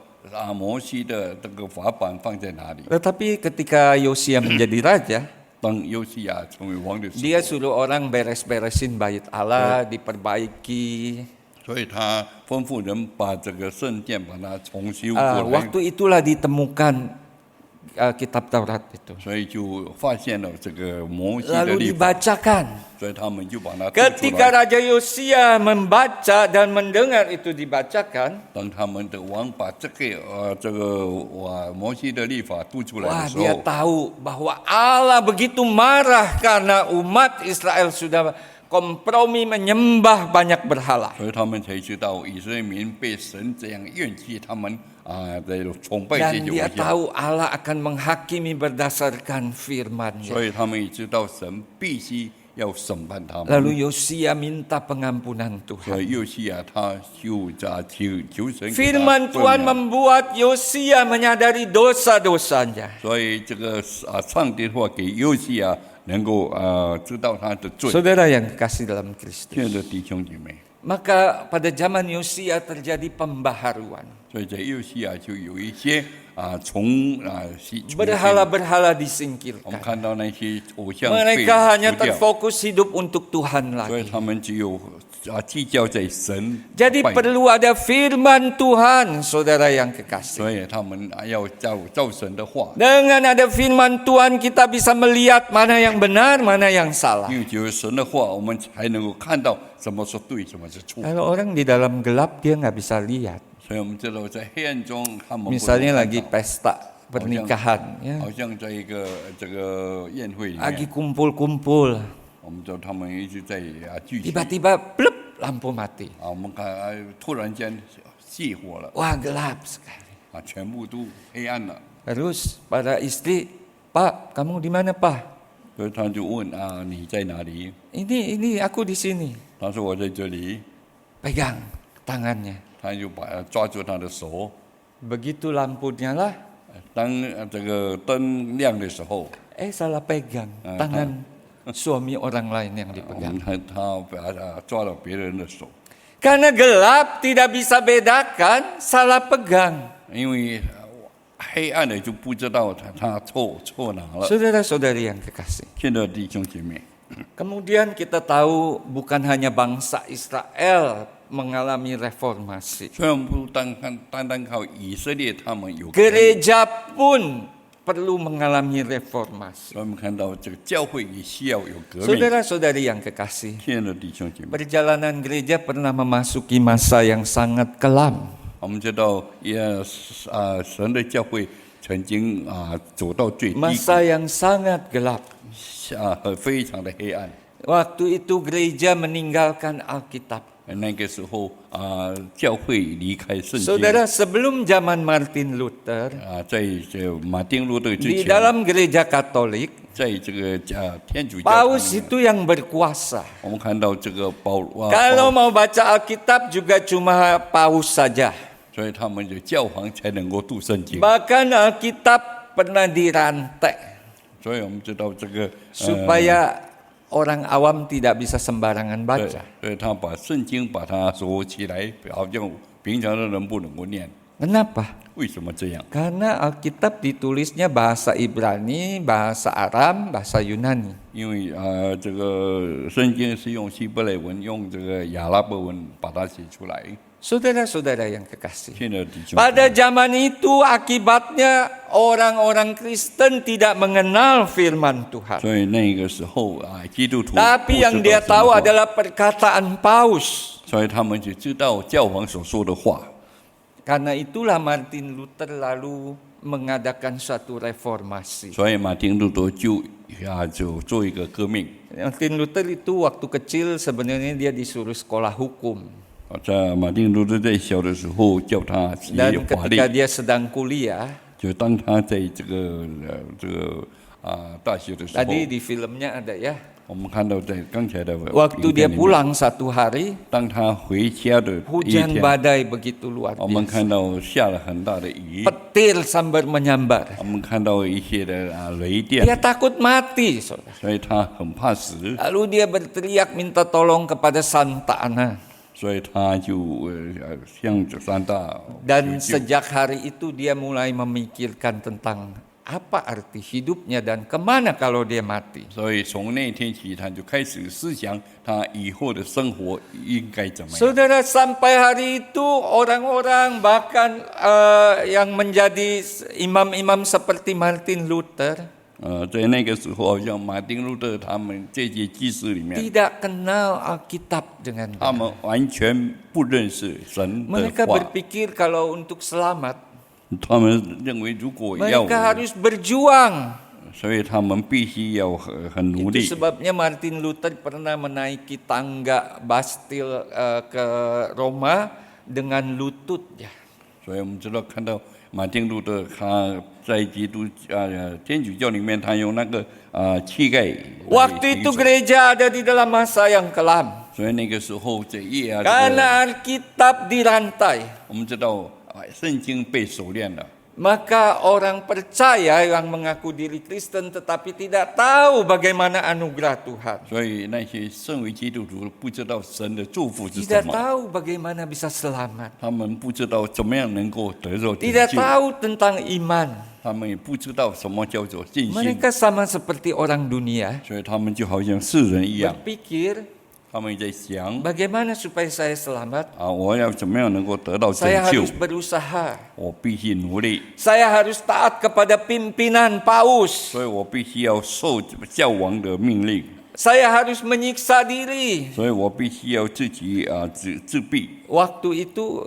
摩西的这个法版放在哪里。 Tetapi ketika Yosia menjadi raja, 当优西亚成为王的时 dia 候， suruh orang beres-beresin bait Allah, diperbaiki. 所以他吩咐人把这个圣殿把它重修过来， Waktu itulah ditemukan kitab Taurat itu. 所以就发现了这个摩西的 Lalu 律法， dibacakan. 所以他们就把它读出 Ketika 来。 Raja Yosia membaca dan mendengar itu dibacakan, 当他们的王把这个摩西的律法读出来 wah 的时 dia 候， tahu bahwa Allah begitu marah karena umat Israel sudah kompromi menyembah banyak berhala. 所以他们才知道以色列民被神这样厌弃，他们在崇拜这 Dan 些 dia 偶像， tahu Allah akan menghakimi berdasarkan firman-Nya. 所以他们也知道神必须要审判他们。 Lalu Yosia minta pengampunan 所 Tuhan. 以幼西啊，他就求神给他 Firman 赦 Tuhan 免 membuat Yosia menyadari dosa-dosanya. 所以这个上帝的话给幼西啊，能够知道他的罪。 Saudara yang kekasih dalam Kristus. 亲爱的弟兄姐妹， Maka pada zaman Yosia terjadi pembaharuan. 所以在幼西啊，就有一些重新 Berhala-berhala 我们 disingkirkan. 看到那些偶像被 Mereka hanya 除掉， terfokus hidup untuk Tuhan 所以 lagi. 他们只有聚焦在神， Jadi 拜 perlu ada firman Tuhan, saudara yang kekasih. 所以他们要照神的话， Dengan ada firman Tuhan kita bisa melihat mana yang benar, mana yang salah. 因为只有神的话，我们才能够看到什么是对，什么是错。 Kalau orang di dalam gelap dia nggak bisa lihat. 所以我们知道，在黑暗中，他们不能 Misalnya 看 lagi 到 pesta pernikahan, ya. 好像在一个这个宴会里 Lagi 面， kumpul-kumpul, 我们知道他们一直在聚集。 tiba-tiba plep lampu mati. 我们看突然间熄火了， Wah gelap sekali. 全部都黑暗了。 Terus pada istri, Pak, kamu di mana Pak? 所以他就问你在哪里？ Ini aku di sini. 他说我在这里。 Pegang tangannya. 他就抓住他的手。 Begitu lampu nyala, 当这个灯亮的时候， salah pegang tangan suami orang lain yang dipegang. 他抓了别人的手， Karena gelap tidak bisa bedakan, salah pegang. 因为黑暗的就不知道他错哪了。 Saudara-saudari yang kekasih. 亲爱的弟兄姐妹， Kemudian kita tahu bukan hanya bangsa Israel mengalami reformasi. 虽然我们不单单靠以色列，他们有， Gereja pun perlu mengalami reformasi. 所以我们看到这个教会也需要有革命。 Saudara-saudari yang kekasih, 亲爱的弟兄姐妹， perjalanan gereja pernah memasuki masa yang sangat kelam. 我们知道神的教会曾经走到最低谷， Masa yang sangat gelap. 非常的黑暗。 Waktu itu gereja meninggalkan Alkitab. 那个时候教会离开圣经。 Saudara, sebelum zaman Martin Luther, 在这马丁路德之 di 前， dalam gereja Katolik, 在这个天主教 Paus 堂里面， itu yang berkuasa. 我们看到这个Kalau mau baca Alkitab juga cuma Paus saja. 所以他们的教皇才能够读圣经。 Bahkan Alkitab pernah dirantai 所以我们知道这个 supaya orang awam tidak bisa sembarangan 对 baca. 所以他把圣经把它锁起来，好像平常的人不能够念。 Kenapa? 为什么这样？ Karena Alkitab ditulisnya bahasa Ibrani, bahasa Aram, bahasa Yunani. 因为这个圣经是用希伯来文、用这个亚拉伯文把它写出来。 Saudara-saudara yang kekasih. 亲爱的弟兄， Pada zaman itu akibatnya orang-orang Kristen tidak mengenal firman Tuhan. 所以那个时候基督徒 Tapi yang dia tahu adalah perkataan Paus. 所以他们就知道教皇所说的话。 Karena itulah Martin Luther lalu mengadakan suatu reformasi. 所以马丁路德就做一个革命。 Martin Luther itu waktu kecil sebenarnya dia disuruh sekolah hukum. 在马丁路德在小的时候叫他学 Dan 法律 ketika，dia sedang kuliah, 就当他在这个大学的时候， tadi di filmnya ada ya, 我们看到在刚才的 waktu 影 dia 片里面 pulang satu hari, 当他回家的一 hujan 天， badai begitu luar 我们 biasa. 看到下了很大的雨， Petir sambar menyambar. 我们看到一些的雷 Dia 电， takut mati, saudara. 所以他很怕死， Lalu dia berteriak minta tolong kepada Santa Ana. 所以他就向着山大 Dan 求救。 sejak hari itu dia mulai memikirkan tentang apa arti hidupnya dan kemana kalau dia mati. 所以从那天起，他就开始思想他以后的生活应该怎么样。 Saudara, sampai hari itu orang-orang bahkan yang menjadi imam-imam seperti Martin Luther 在那个时候，好像马丁路德他们这些祭司里面， tidak kenal Alkitab dengan 他 benar. 们完全不认识神的 Mereka 话， berpikir kalau untuk selamat 他们认为如果要， mereka harus berjuang. 所以他们必须要很努 Itu 力。 sebabnya Martin Luther pernah menaiki tangga Bastille ke Roma dengan lututnya. 所以我们知道看到马丁路德他在天主教里面，他用那个膝盖来 Waktu itu 行走， gereja ada di dalam masa yang kelam. 所以那个时候这夜 Karena Alkitab dirantai, 我们知道圣经被锁链了。 maka orang percaya yang mengaku diri Kristen tetapi tidak tahu bagaimana anugerah Tuhan. 所以那些身为基督徒不知道神的祝福是什 Tidak 么， tahu bagaimana bisa selamat. 他们不知道怎么样能够得到拯 Tidak 救， tahu tentang iman. 他们也不知道什么叫做信心， Mereka sama seperti orang dunia, 所以他们就好像世人一样， berpikir 他们在想 bagaimana supaya saya selamat. 我要怎么样能够得到拯 Saya 救 harus？berusaha. 我必须努力， Saya harus taat kepada pimpinan paus. 所以我必须要受教王的命令， Saya harus menyiksa diri. 所以我必须要自己自闭。 Waktu itu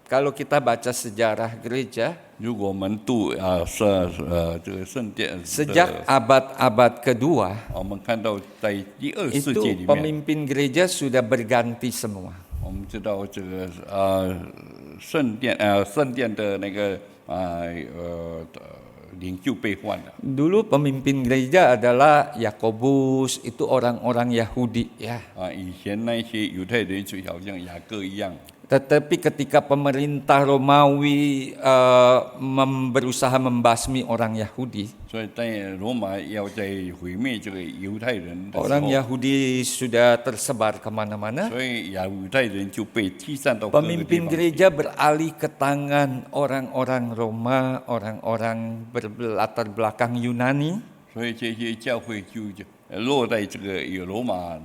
kalau kita baca sejarah gereja, 如果我们读这个圣殿的 sejak abad-abad kedua 我们看到在第二世 itu 纪里面， pemimpin gereja sudah berganti semua. 我们知道这个圣殿的那个领袖被换了。 Dulu pemimpin gereja adalah Yakobus, itu orang-orang Yahudi ya. 以前那些犹太人就好像雅各一样， Tetapi ketika pemerintah Romawi berusaha membasmi orang Yahudi, 所以在罗马要在毁灭这个犹太人的时 orang 候， Yahudi sudah tersebar kemana-mana. 所以犹太人就被踢散到各个地 Pemimpin 方。 gereja beralih ke tangan orang-orang Roma, orang-orang berlatar belakang Yunani. 所以这些教会就落在这个罗马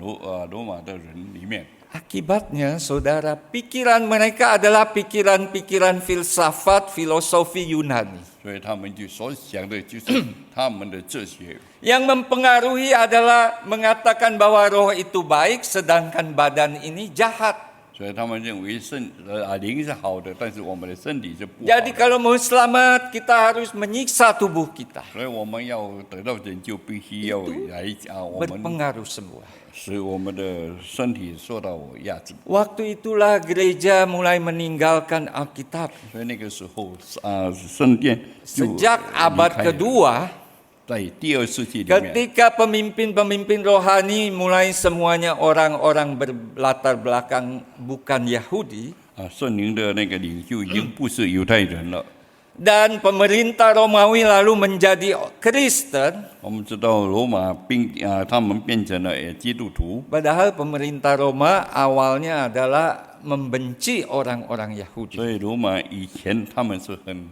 的人里面。 Akibatnya, saudara, pikiran mereka adalah pikiran-pikiran filsafat, filosofi Yunani. 所以他们就所想的就是他们的哲学， Yang mempengaruhi adalah mengatakan bahwa roh itu baik, sedangkan badan ini jahat. 所以他们认为灵是好的，但是我们的身体是不好 Jadi 的。 kalau mau selamat, kita harus menyiksa tubuh kita. 所以我们要得到拯救，必须要来我们 Berpengaruh semua. 使我们的身体受到压制。 Waktu itulah gereja mulai meninggalkan Alkitab. 所以那个时候圣殿就 Sejak abad 离开了 kedua, 在第二世纪里面， ketika pemimpin-pemimpin rohani mulai semuanya orang-orang berlatar belakang bukan Yahudi, 圣灵的那个领袖已经不是犹太人了。 dan pemerintah Romawi lalu menjadi Kristen, 我们知道罗马他们变成了基督徒， padahal pemerintah Roma awalnya adalah membenci orang-orang Yahudi 所以罗马以前他们是很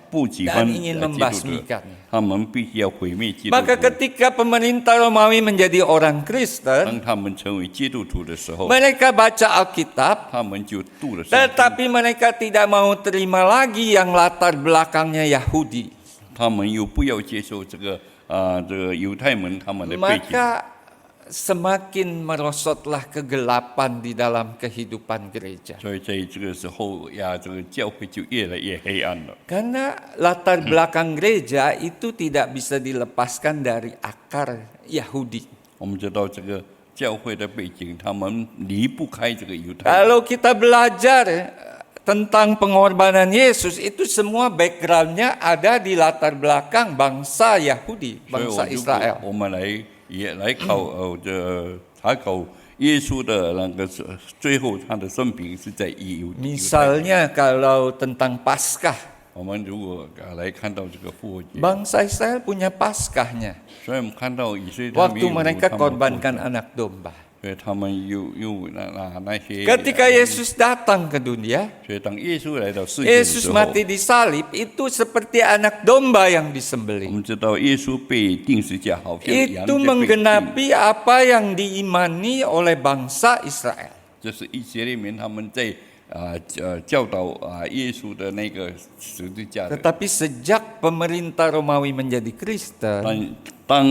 不喜欢 dan 基 ingin 督徒， membasmikannya. 他们必须要毁灭基督 Maka 徒。 ketika pemerintah Romawi menjadi orang Kristen, 当他们成为基督徒的时候， mereka baca Alkitab, 他们就读了圣经， tetapi mereka tidak mau terima lagi yang latar belakangnya Yahudi. 他们又不要接受这个犹太们他们的背景， Maka semakin merosotlah kegelapan di dalam kehidupan gereja. 所以在这个时候这个教会就越来越黑暗了。 Karena latar belakang gereja itu tidak bisa dilepaskan dari akar Yahudi. 我们知道这个教会的背景，他们离不开这个犹太人。 Kalau kita belajar tentang pengorbanan Yesus, itu semua backgroundnya ada di latar belakang bangsa Yahudi, 所以 bangsa 如果 Israel. 我们也来查考耶稣的那个最后他的生平是在犹太。 Misalnya kalau tentang Paskah, 我们如果来看到这个复活节， bangsa Israel punya Paskahnya. 所以我们看到以色列他们 Waktu 有 mereka 他们 korbankan anak domba. 所以他们有那些。 Ketika Yesus datang ke dunia, 所以当耶稣来到世界的 Yesus 时候， mati di salib itu seperti anak domba yang 我 disembelih. 们知道耶稣被钉十字架，好像羊 Itu 在被钉。 menggenapi apa yang diimani oleh bangsa Israel. 这是以色列民他们在教导耶稣的那个十字架的。 Tetapi sejak pemerintah Romawi menjadi Kristen, 当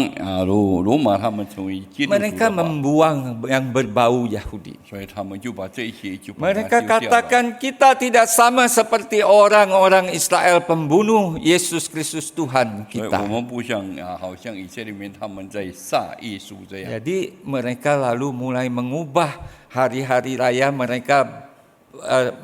罗马他们成为基督徒 mereka 的话， membuang yang berbau Yahudi. 所以他们就把这些就把它 Mereka 丢掉了。 katakan kita tidak sama seperti orang-orang Israel pembunuh Yesus Kristus Tuhan 所以我 kita. 们不像好像以色列民他们在杀耶稣这样。 Jadi mereka lalu mulai mengubah hari-hari raya mereka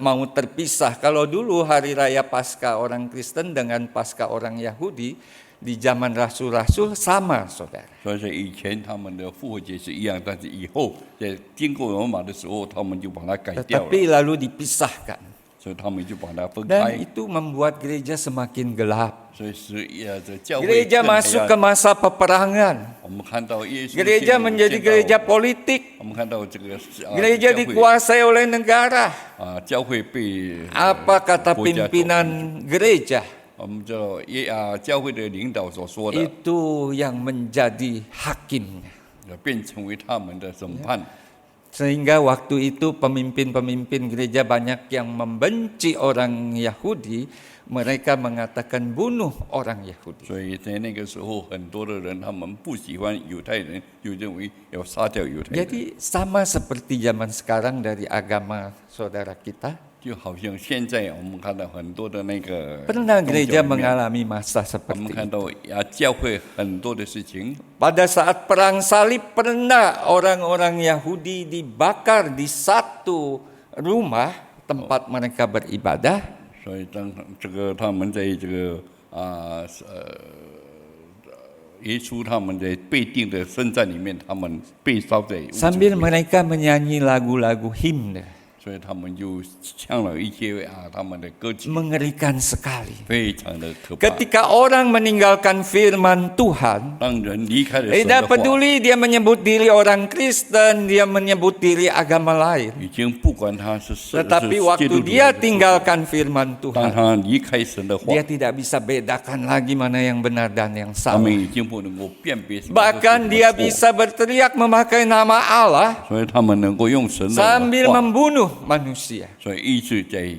mau terpisah. Kalau dulu hari raya Paskah orang Kristen dengan Paskah orang Yahudi di zaman rasul-rasul sama, saudara. 所以说以前他们的复活节是一样，但是以后在经过罗马的时候，他们就把它改掉了， Tetapi lalu dipisahkan. 所以他们就把它分 Dan 开。 itu membuat gereja semakin gelap. 所以是这教会 Gereja 更黑暗 masuk ke masa peperangan. 我们看到耶稣 Gereja menjadi gereja politik. 我们看到这个 Gereja dikuasai oleh negara. 教会被 Apa kata 国家所 pimpinan gereja? 我们知道教会的领导所说的， Itu yang menjadi hakimnya. 变成为他们的审判。 Sehingga waktu itu pemimpin-pemimpin gereja banyak yang membenci orang Yahudi, mereka mengatakan bunuh orang Yahudi. 所以在那个时候，很多的人他们不喜欢犹太人，就认为要杀掉犹太人。 Jadi sama seperti zaman sekarang dari agama saudara kita. 就好像现在我们看到很多的那个 Pernah 宗教 gereja 里面 mengalami masa 我们 seperti 看 itu. 到教会很多的事情， Pada saat perang salib pernah orang-orang Yahudi dibakar di satu rumah tempat mereka beribadah. 所以当这个他们在这个耶稣他们在被定的圣战里面，他们被烧在屋子 Sambil 里， mereka menyanyi lagu-lagu himne. 所以他们就唱了一些他们的歌曲， Mengerikan sekali. 非常的可怕。 Ketika orang meninggalkan firman Tuhan, 当人离开了神的 tidak 话， peduli dia menyebut diri orang Kristen, dia menyebut diri agama lain. 已经不管他是 Tetapi 基 waktu 督徒 dia 还是 tinggalkan firman 当 Tuhan, 他离开神的话， dia tidak bisa bedakan lagi mana yang benar dan yang 他们 salah. 已经不能够辨别什么是 Bahkan 对 dia 和错， bisa berteriak memakai nama Allah 所以他们能够用神的 sambil 话， membunuh manusia. 所以一直在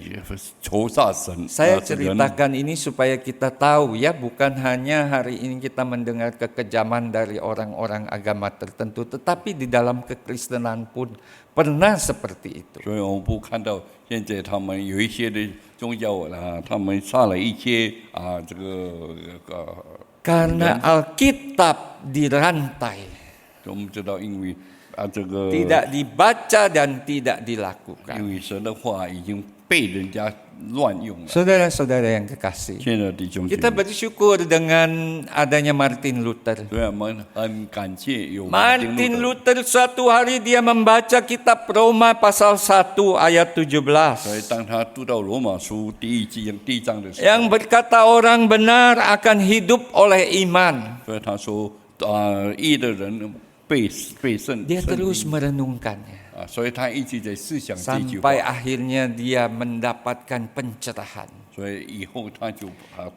仇杀神。 Saya 人 ceritakan ini supaya kita tahu ya, bukan hanya hari ini kita mendengar kekejaman dari orang-orang agama tertentu, tetapi di dalam kekristenan pun pernah seperti itu. 所以我们不看到现在他们有一些的宗教他们杀了一些这个Karena Alkitab dirantai, 我们知道，因为这个 tidak dibaca dan tidak 因 dilakukan. 为神的话已经被人家乱用了。 Saudara-saudara yang kekasih, 亲爱的弟兄姐 kita 妹， bersyukur dengan adanya Martin Luther. 所以我们很感谢有 Martin Luther suatu hari dia membaca kitab Roma pasal 1 ayat 17. 所以当他读到罗马书第一章的时候， Yang berkata orang benar akan hidup oleh iman. 所以他说义的人被圣 Dia 圣 terus 灵 merenungkannya. 所以他一直在思想这句 Sampai 话， akhirnya dia mendapatkan pencerahan. 所以以后他就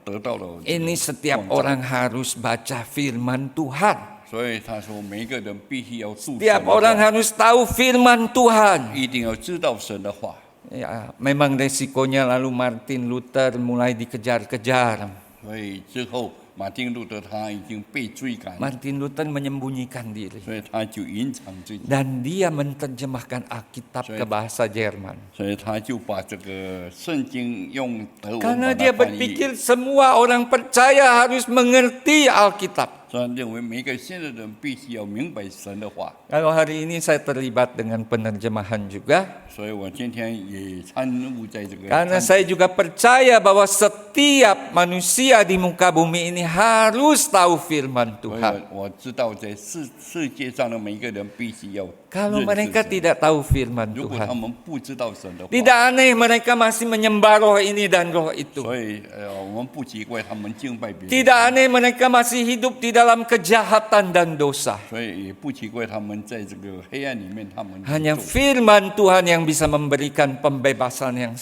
得到了。 Ini setiap orang harus baca firman Tuhan. 所以他说，每一个人必须要注神 Setiap 的 orang 话， harus tahu firman Tuhan. 一定要知道神的话。 Ya, memang resikonya lalu Martin Luther mulai dikejar-kejar. 所以之后，马丁路德他已经被追赶， Martin Luther menyembunyikan diri. 所以他就隐藏自己， Dan dia menerjemahkan Alkitab ke bahasa Jerman. 所以他就把这个圣经用德文 Karena 把 dia 它翻译。 berpikir semua orang percaya harus mengerti Alkitab. 所以认为每个信的人必须要明白神的话。 Kalau hari ini saya terlibat dengan penerjemahan juga, 所以我今天也参悟在这个。 karena saya juga percaya bahwa setiap manusia di muka bumi ini harus tahu firman 所以 Tuhan. 我知道在世界上的每一个人必须要 Kalau 认识 mereka 神。 tidak tahu firman 如果他 Tuhan, 们不知道神的话， tidak aneh mereka masih menyembah roh ini dan roh itu. 所以我们不奇怪他们敬拜别人， Tidak aneh mereka masih hidup di dalam kejahatan dan dosa. 所以也不奇怪他们在这个黑暗里面，他们 Hanya 做 firman Tuhan yang bisa memberikan pembebasan yang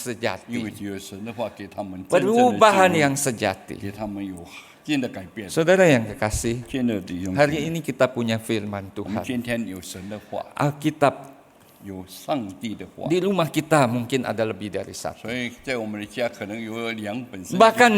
因为 sejati, 只有神的话给他们真正的 perubahan 自由 yang sejati. 给他们有新的改变。 Saudara yang kekasih, 亲爱的弟兄姐 hari 妹， ini kita punya firman 我们 Tuhan. 今天有神的话， Alkitab 有上帝的话， di rumah kita mungkin ada lebih dari satu. 所以在我们的家可能有2本圣经， Bahkan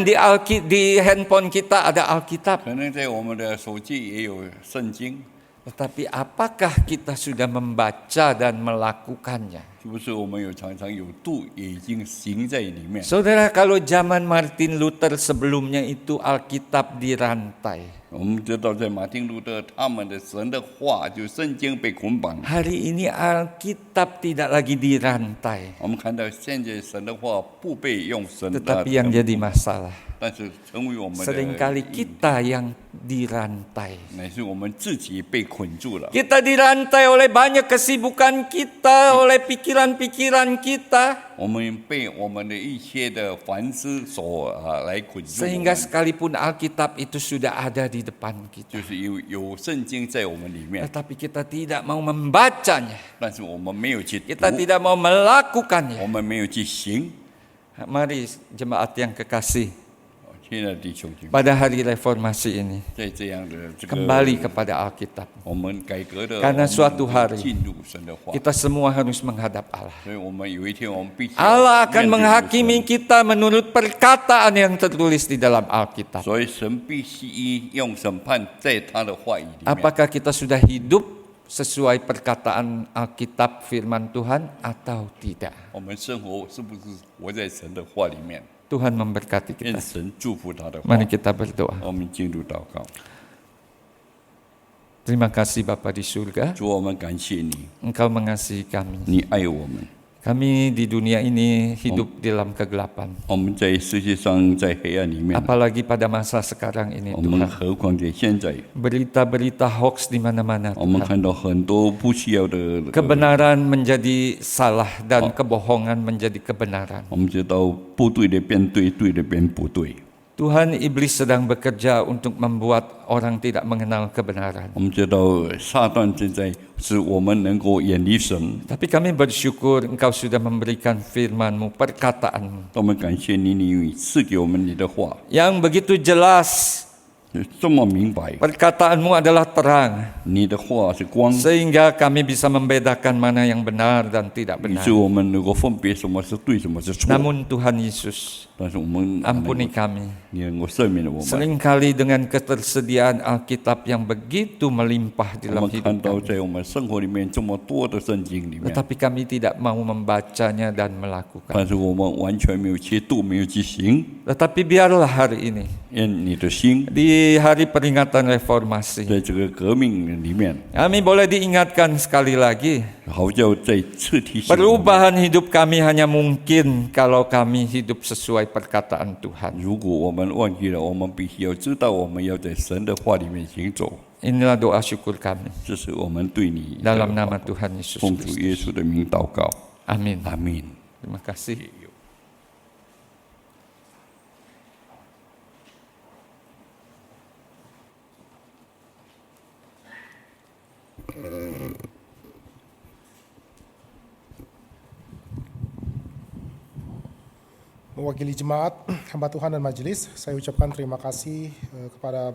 di handphone kita ada Alkitab. 可能在我们的手机也有圣经。 Tetapi apakah kita sudah membaca dan melakukannya? 是不是我们有常常有度也已经行在里面？ Saudara, kalau zaman Martin Luther sebelumnya itu Alkitab dirantai. 我们知道，在马丁路德他们的神的话，就圣经被捆绑。 Hari ini Alkitab tidak lagi dirantai. 我们看到现在神的话不被用神的， Tetapi yang jadi masalah, 但是成为我们的 seringkali kita yang dirantai. 乃是我们自己被捆住了。 Kita dirantai oleh banyak kesibukan kita, oleh pikiran-pikiran kita. 我们被我们的一些的凡思所来捆住我 Sehingga 们， sekalipun Alkitab itu sudah ada di depan 就 kita, 是有圣经在我们里面， tetapi kita tidak mau membacanya, 但是我们没有去读， kita tidak mau melakukannya. 我们没有去行。 Mari jemaat yang kekasih, 亲爱的弟兄姐妹， pada hari reformasi ini 在这样的这个 kembali kepada Alkitab. 我们改革的， Karena 我们 suatu hari 进入神的话， Kita semua harus menghadap Allah. 所以我们有一天我们必须要 Allah akan 面对 menghakimi 神 kita menurut perkataan yang tertulis di dalam Alkitab. 所以神必须用审判在他的话语里面。 Apakah kita sudah hidup sesuai perkataan Alkitab firman Tuhan atau tidak? 我们生活是不是活在神的话里面？ Tuhan memberkati 愿 kita. 神祝福他的话。 Mari kita berdoa. 我们进入祷告， Terima kasih Bapa di surga, 主，我们感谢你， Engkau mengasihi kami. 你爱我们。 Kami di dunia ini hidup dalam kegelapan. 我们在世界上在黑暗里面， Apalagi pada masa sekarang ini 我们 Tuhan. 何况在现在， Berita-berita hoax di mana-mana 我们 Tuhan. 看到很多不需要的， Kebenaran menjadi salah dan kebohongan menjadi kebenaran. 我们知道不对的变对，对的变不对。 Tuhan, iblis sedang bekerja untuk membuat orang tidak mengenal kebenaran. 我们知道撒旦正在使我们能够远离神， Tapi kami bersyukur Engkau sudah memberikan firman-Mu, perkataan-Mu 我们感谢你，你赐给我们你的话， yang begitu jelas. 这么明白， Perkataan-Mu adalah terang, 你的话是光， sehingga kami bisa membedakan mana yang benar dan tidak 以 benar. 致我们能够分别什么是对，什么是错。 Namun Tuhan Yesus, 但是我们 ampuni kami. 你能够赦免了我们。 Seringkali dengan ketersediaan Alkitab yang begitu melimpah 我 dalam 们看 hidup 到 kami. 在我们生活里面这么多的圣经里面， Tetapi kami tidak mau membacanya dan melakukan. 但是我们完全没有去读，没有去行。 Tetapi biarlah hari ini, 愿你的心 di hari peringatan reformasi, 在这个革命里面， kami boleh diingatkan sekali lagi, 好叫再次提醒我们， perubahan hidup kami hanya mungkin kalau kami hidup sesuai perkataan Tuhan. 如果我们忘记了，我们必须要知道，我们要在神的话里面行走。 Inilah doa syukur kami 这是我们对你的 dalam nama Tuhan Yesus 奉主 Kristus. 耶稣的名祷告， Amin. 阿门。 Terima kasih. Mewakili jemaat, hamba Tuhan dan majelis, saya ucapkan terima kasih kepada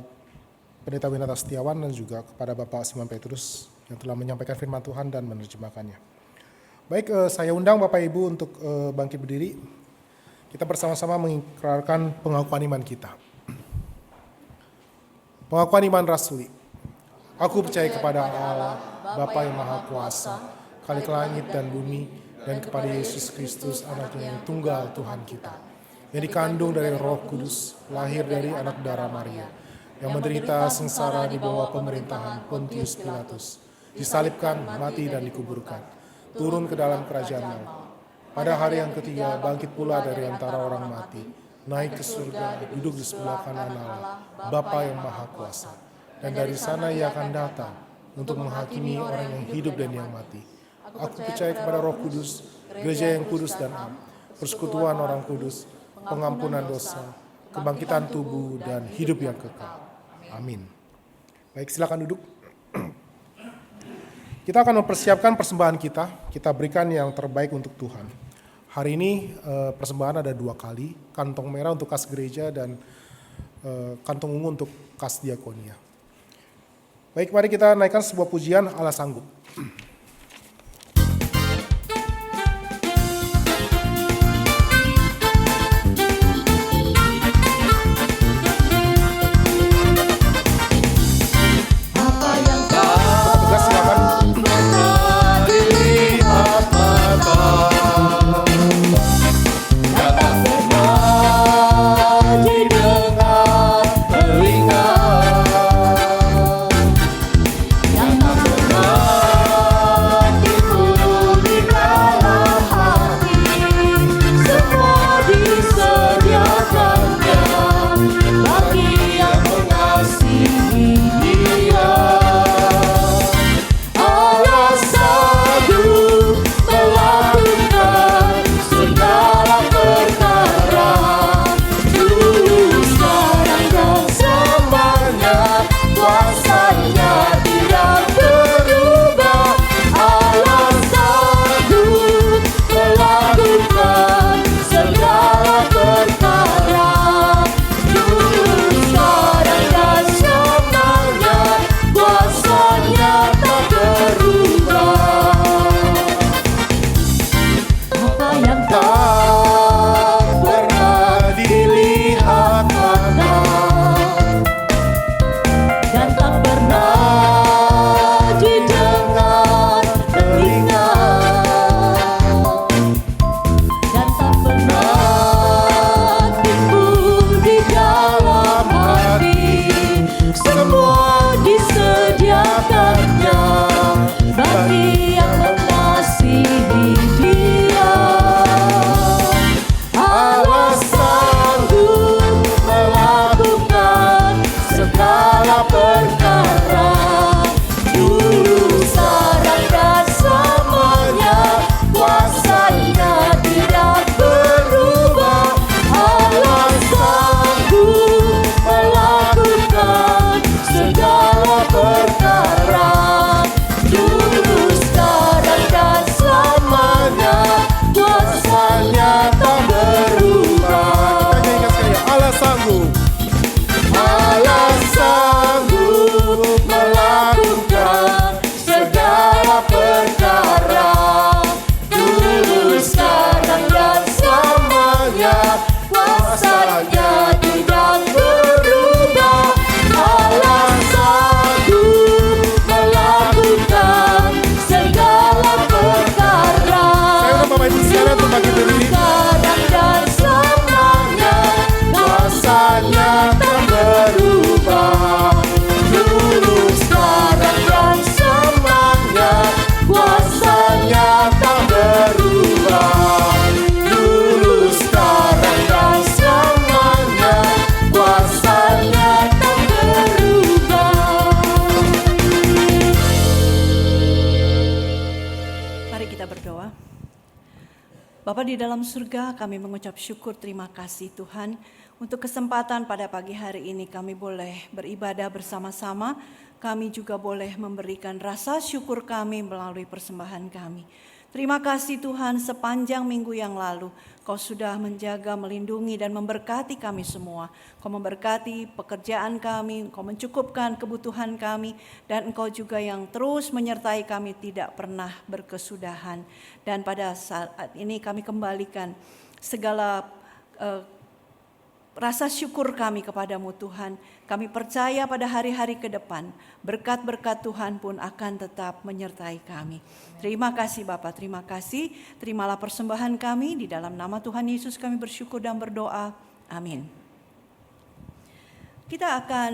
Pendeta Winata Setiawan dan juga kepada Bapak Simon Petrus yang telah menyampaikan firman Tuhan dan menerjemahkannya. Baik, saya undang Bapak Ibu untuk bangkit berdiri. Kita bersama-sama mengikrarkan pengakuan iman kita. Pengakuan iman rasuli. Aku percaya kepada Allah, Bapa yang Maha Kuasa, Khalik langit dan bumi, dan kepada Yesus Kristus, Anaknya yang tunggal Tuhan kita, yang dikandung dari Roh Kudus, lahir dari anak darah Maria, yang menderita sengsara di bawah pemerintahan Pontius Pilatus, disalibkan, mati dan dikuburkan, turun ke dalam kerajaan maut. Pada hari yang ketiga bangkit pula dari antara orang mati, naik ke surga, duduk di sebelah kanan Allah, Bapa yang Maha Kuasa. Dan dari sana ia akan datang untuk menghakimi orang yang hidup dan yang mati. Aku percaya kepada Roh Kudus, gereja yang kudus dan am, persekutuan orang kudus, pengampunan dosa, kebangkitan tubuh dan hidup yang kekal. Amin. Baik, silakan duduk. Kita akan mempersiapkan persembahan kita berikan yang terbaik untuk Tuhan. Hari ini persembahan ada 2 kali, kantong merah untuk kas gereja dan kantong ungu untuk kas diakonia. Baik, mari kita naikkan sebuah pujian Allah sanggup. Bapa di dalam surga, kami mengucap syukur terima kasih Tuhan untuk kesempatan pada pagi hari ini kami boleh beribadah bersama-sama. Kami juga boleh memberikan rasa syukur kami melalui persembahan kami. Terima kasih Tuhan, sepanjang minggu yang lalu Kau sudah menjaga, melindungi dan memberkati kami semua. Kau memberkati pekerjaan kami, Kau mencukupkan kebutuhan kami, dan Engkau juga yang terus menyertai kami tidak pernah berkesudahan. Dan pada saat ini kami kembalikan segala rasa syukur kami kepadamu Tuhan. Kami percaya pada hari-hari ke depan berkat-berkat Tuhan pun akan tetap menyertai kami. Terima kasih Bapa, terima kasih. Terimalah persembahan kami, di dalam nama Tuhan Yesus kami bersyukur dan berdoa. Amin. Kita akan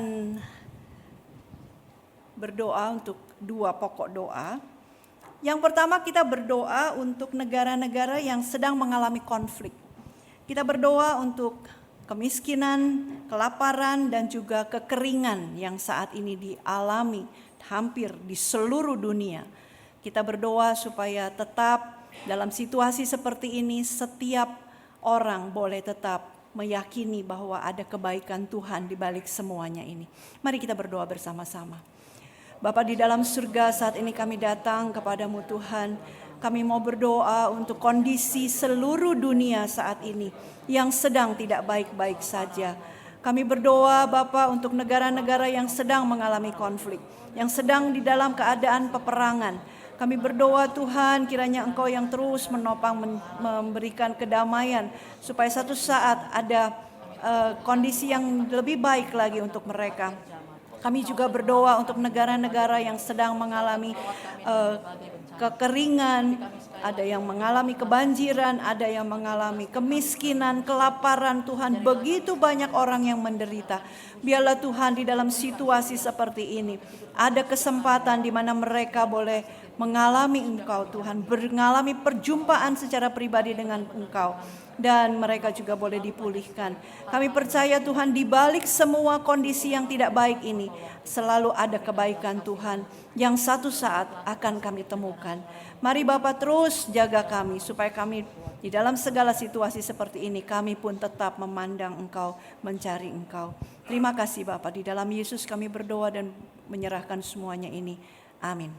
berdoa untuk dua pokok doa. Yang pertama, kita berdoa untuk negara-negara yang sedang mengalami konflik. Kita berdoa untuk kemiskinan, kelaparan, dan juga kekeringan yang saat ini dialami hampir di seluruh dunia. Kita berdoa supaya tetap dalam situasi seperti ini setiap orang boleh tetap meyakini bahwa ada kebaikan Tuhan di balik semuanya ini. Mari kita berdoa bersama-sama. Bapa di dalam surga, saat ini kami datang kepadamu Tuhan. Kami mau berdoa untuk kondisi seluruh dunia saat ini yang sedang tidak baik-baik saja. Kami berdoa Bapa untuk negara-negara yang sedang mengalami konflik, yang sedang di dalam keadaan peperangan. Kami berdoa Tuhan, kiranya Engkau yang terus menopang memberikan kedamaian supaya satu saat ada kondisi yang lebih baik lagi untuk mereka. Kami juga berdoa untuk negara-negara yang sedang mengalami kekeringan, ada yang mengalami kebanjiran, ada yang mengalami kemiskinan, kelaparan. Tuhan, begitu banyak orang yang menderita. Biarlah Tuhan di dalam situasi seperti ini ada kesempatan di mana mereka boleh mengalami Engkau Tuhan, mengalami perjumpaan secara pribadi dengan Engkau, dan mereka juga boleh dipulihkan. Kami percaya Tuhan, di balik semua kondisi yang tidak baik ini selalu ada kebaikan Tuhan yang satu saat akan kami temukan. Mari Bapa terus jaga kami supaya kami di dalam segala situasi seperti ini kami pun tetap memandang Engkau, mencari Engkau. Terima kasih Bapa, di dalam Yesus kami berdoa dan menyerahkan semuanya ini. Amin.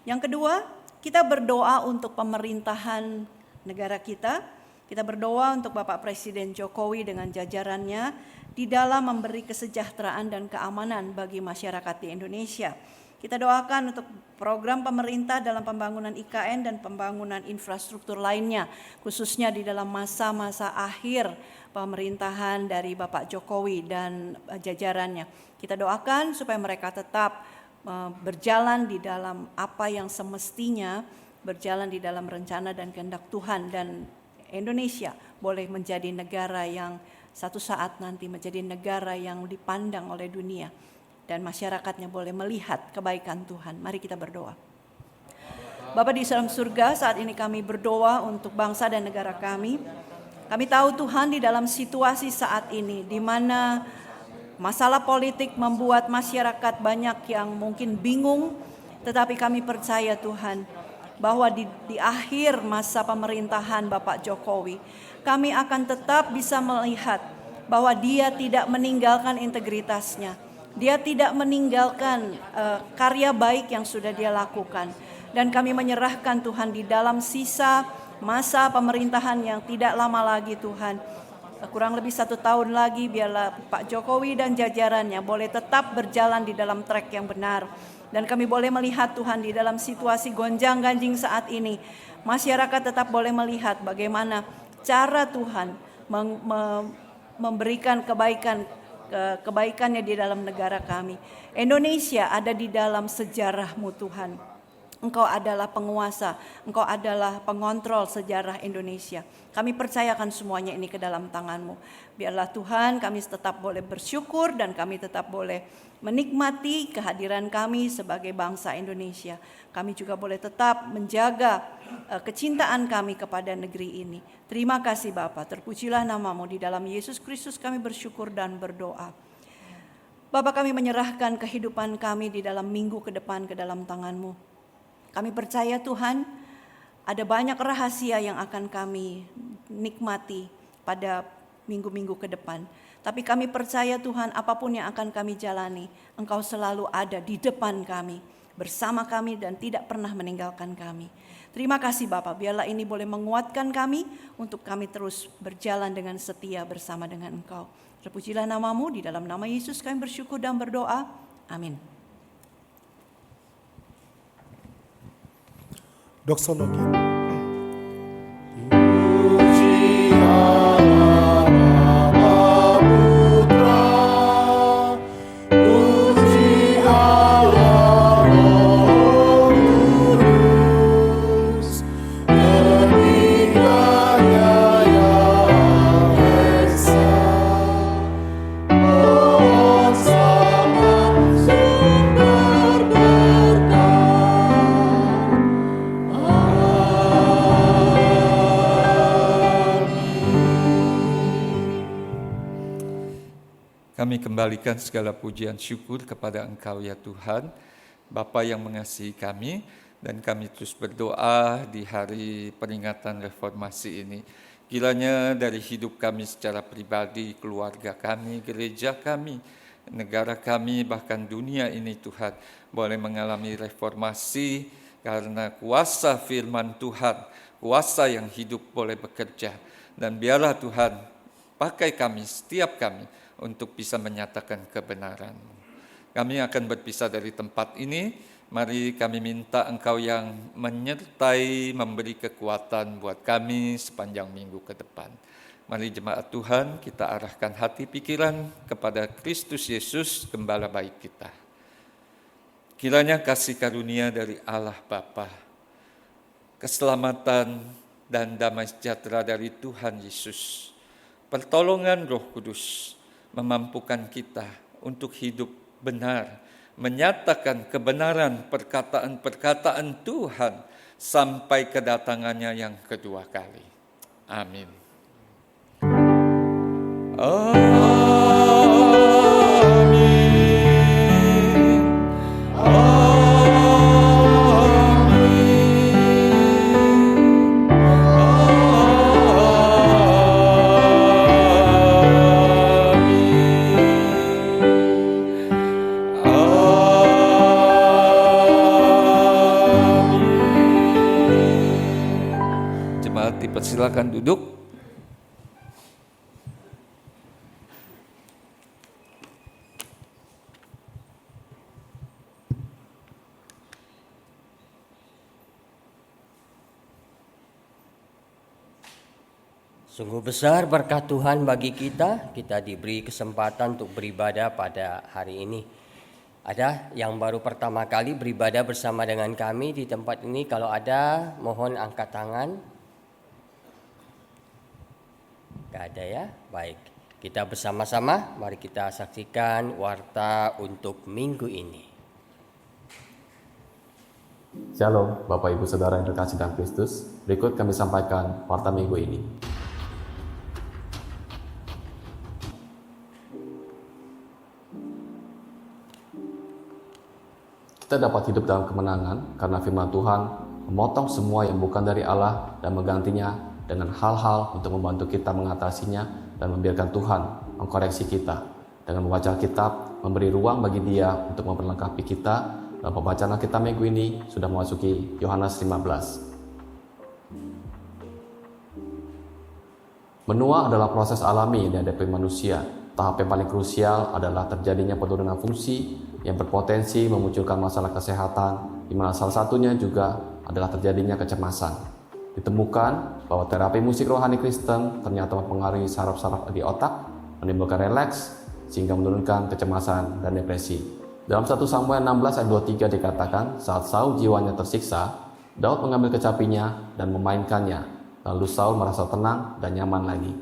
Yang kedua, kita berdoa untuk pemerintahan negara kita. Kita berdoa untuk Bapak Presiden Jokowi dengan jajarannya di dalam memberi kesejahteraan dan keamanan bagi masyarakat di Indonesia. Kita doakan untuk program pemerintah dalam pembangunan IKN dan pembangunan infrastruktur lainnya, khususnya di dalam masa-masa akhir pemerintahan dari Bapak Jokowi dan jajarannya. Kita doakan supaya mereka tetap berjalan di dalam apa yang semestinya, berjalan di dalam rencana dan kehendak Tuhan, dan Indonesia boleh menjadi negara yang satu saat nanti menjadi negara yang dipandang oleh dunia dan masyarakatnya boleh melihat kebaikan Tuhan. Mari kita berdoa. Bapa di dalam surga, saat ini kami berdoa untuk bangsa dan negara kami. Kami tahu Tuhan di dalam situasi saat ini di mana masalah politik membuat masyarakat banyak yang mungkin bingung, tetapi kami percaya Tuhan bahwa di akhir masa pemerintahan Bapak Jokowi, kami akan tetap bisa melihat bahwa Dia tidak meninggalkan integritasnya. Dia tidak meninggalkan karya baik yang sudah Dia lakukan. Dan kami menyerahkan Tuhan di dalam sisa masa pemerintahan yang tidak lama lagi Tuhan. Kurang lebih 1 tahun lagi biarlah Pak Jokowi dan jajarannya boleh tetap berjalan di dalam trek yang benar. Dan kami boleh melihat Tuhan di dalam situasi gonjang-ganjing saat ini. Masyarakat tetap boleh melihat bagaimana cara Tuhan memberikan kebaikannya di dalam negara kami. Indonesia ada di dalam sejarah-Mu Tuhan. Engkau adalah penguasa, Engkau adalah pengontrol sejarah Indonesia. Kami percayakan semuanya ini ke dalam tangan-Mu. Biarlah Tuhan kami tetap boleh bersyukur dan kami tetap boleh menikmati kehadiran kami sebagai bangsa Indonesia. Kami juga boleh tetap menjaga kecintaan kami kepada negeri ini. Terima kasih Bapa, terpujilah nama-Mu. Di dalam Yesus Kristus kami bersyukur dan berdoa. Bapa, kami menyerahkan kehidupan kami di dalam minggu ke depan ke dalam tangan-Mu. Kami percaya Tuhan, ada banyak rahasia yang akan kami nikmati pada minggu-minggu ke depan. Tapi kami percaya Tuhan, apapun yang akan kami jalani, Engkau selalu ada di depan kami, bersama kami dan tidak pernah meninggalkan kami. Terima kasih Bapa, biarlah ini boleh menguatkan kami untuk kami terus berjalan dengan setia bersama dengan Engkau. Terpujilah nama-Mu, di dalam nama Yesus kami bersyukur dan berdoa. Amin. Doksologi. kembalikan segala pujian syukur kepada Engkau ya Tuhan, Bapa yang mengasihi kami, dan kami terus berdoa di hari peringatan reformasi ini. Kiranya dari hidup kami secara pribadi, keluarga kami, gereja kami, negara kami, bahkan dunia ini Tuhan, boleh mengalami reformasi karena kuasa firman Tuhan, kuasa yang hidup boleh bekerja. Dan biarlah Tuhan pakai kami, setiap kami, untuk bisa menyatakan kebenaran. Kami akan berpisah dari tempat ini. Mari kami minta Engkau yang menyertai, memberi kekuatan buat kami sepanjang minggu ke depan. Mari jemaat Tuhan, kita arahkan hati pikiran kepada Kristus Yesus, Gembala baik kita. Kiranya kasih karunia dari Allah Bapa, keselamatan dan damai sejahtera dari Tuhan Yesus, pertolongan Roh Kudus memampukan kita untuk hidup benar, menyatakan kebenaran perkataan-perkataan Tuhan sampai kedatangannya yang kedua kali. Amin. Silakan duduk. Sungguh besar berkat Tuhan bagi kita diberi kesempatan untuk beribadah pada hari ini. Ada yang baru pertama kali beribadah bersama dengan kami di tempat ini? Kalau ada, mohon angkat tangan. Gak ada ya? Baik. Kita bersama-sama, mari kita saksikan warta untuk minggu ini. Shalom, Bapak Ibu Saudara yang terkasih dalam Kristus. Berikut kami sampaikan warta minggu ini. Kita dapat hidup dalam kemenangan karena firman Tuhan memotong semua yang bukan dari Allah dan menggantinya dengan hal-hal untuk membantu kita mengatasinya dan membiarkan Tuhan mengkoreksi kita. Dengan membaca Alkitab, memberi ruang bagi Dia untuk memperlengkapi kita. Dan pembacaan Alkitab minggu ini sudah memasuki Yohanes 15. Menua adalah proses alami yang dihadapi manusia. Tahap yang paling krusial adalah terjadinya penurunan fungsi yang berpotensi memunculkan masalah kesehatan, di mana salah satunya juga adalah terjadinya kecemasan. Ditemukan bahwa terapi musik rohani Kristen ternyata mempengaruhi saraf-saraf di otak, menimbulkan relaks, sehingga menurunkan kecemasan dan depresi. Dalam 1 Samuel 16 ayat 23 dikatakan, saat Saul jiwanya tersiksa, Daud mengambil kecapinya dan memainkannya. Lalu Saul merasa tenang dan nyaman lagi.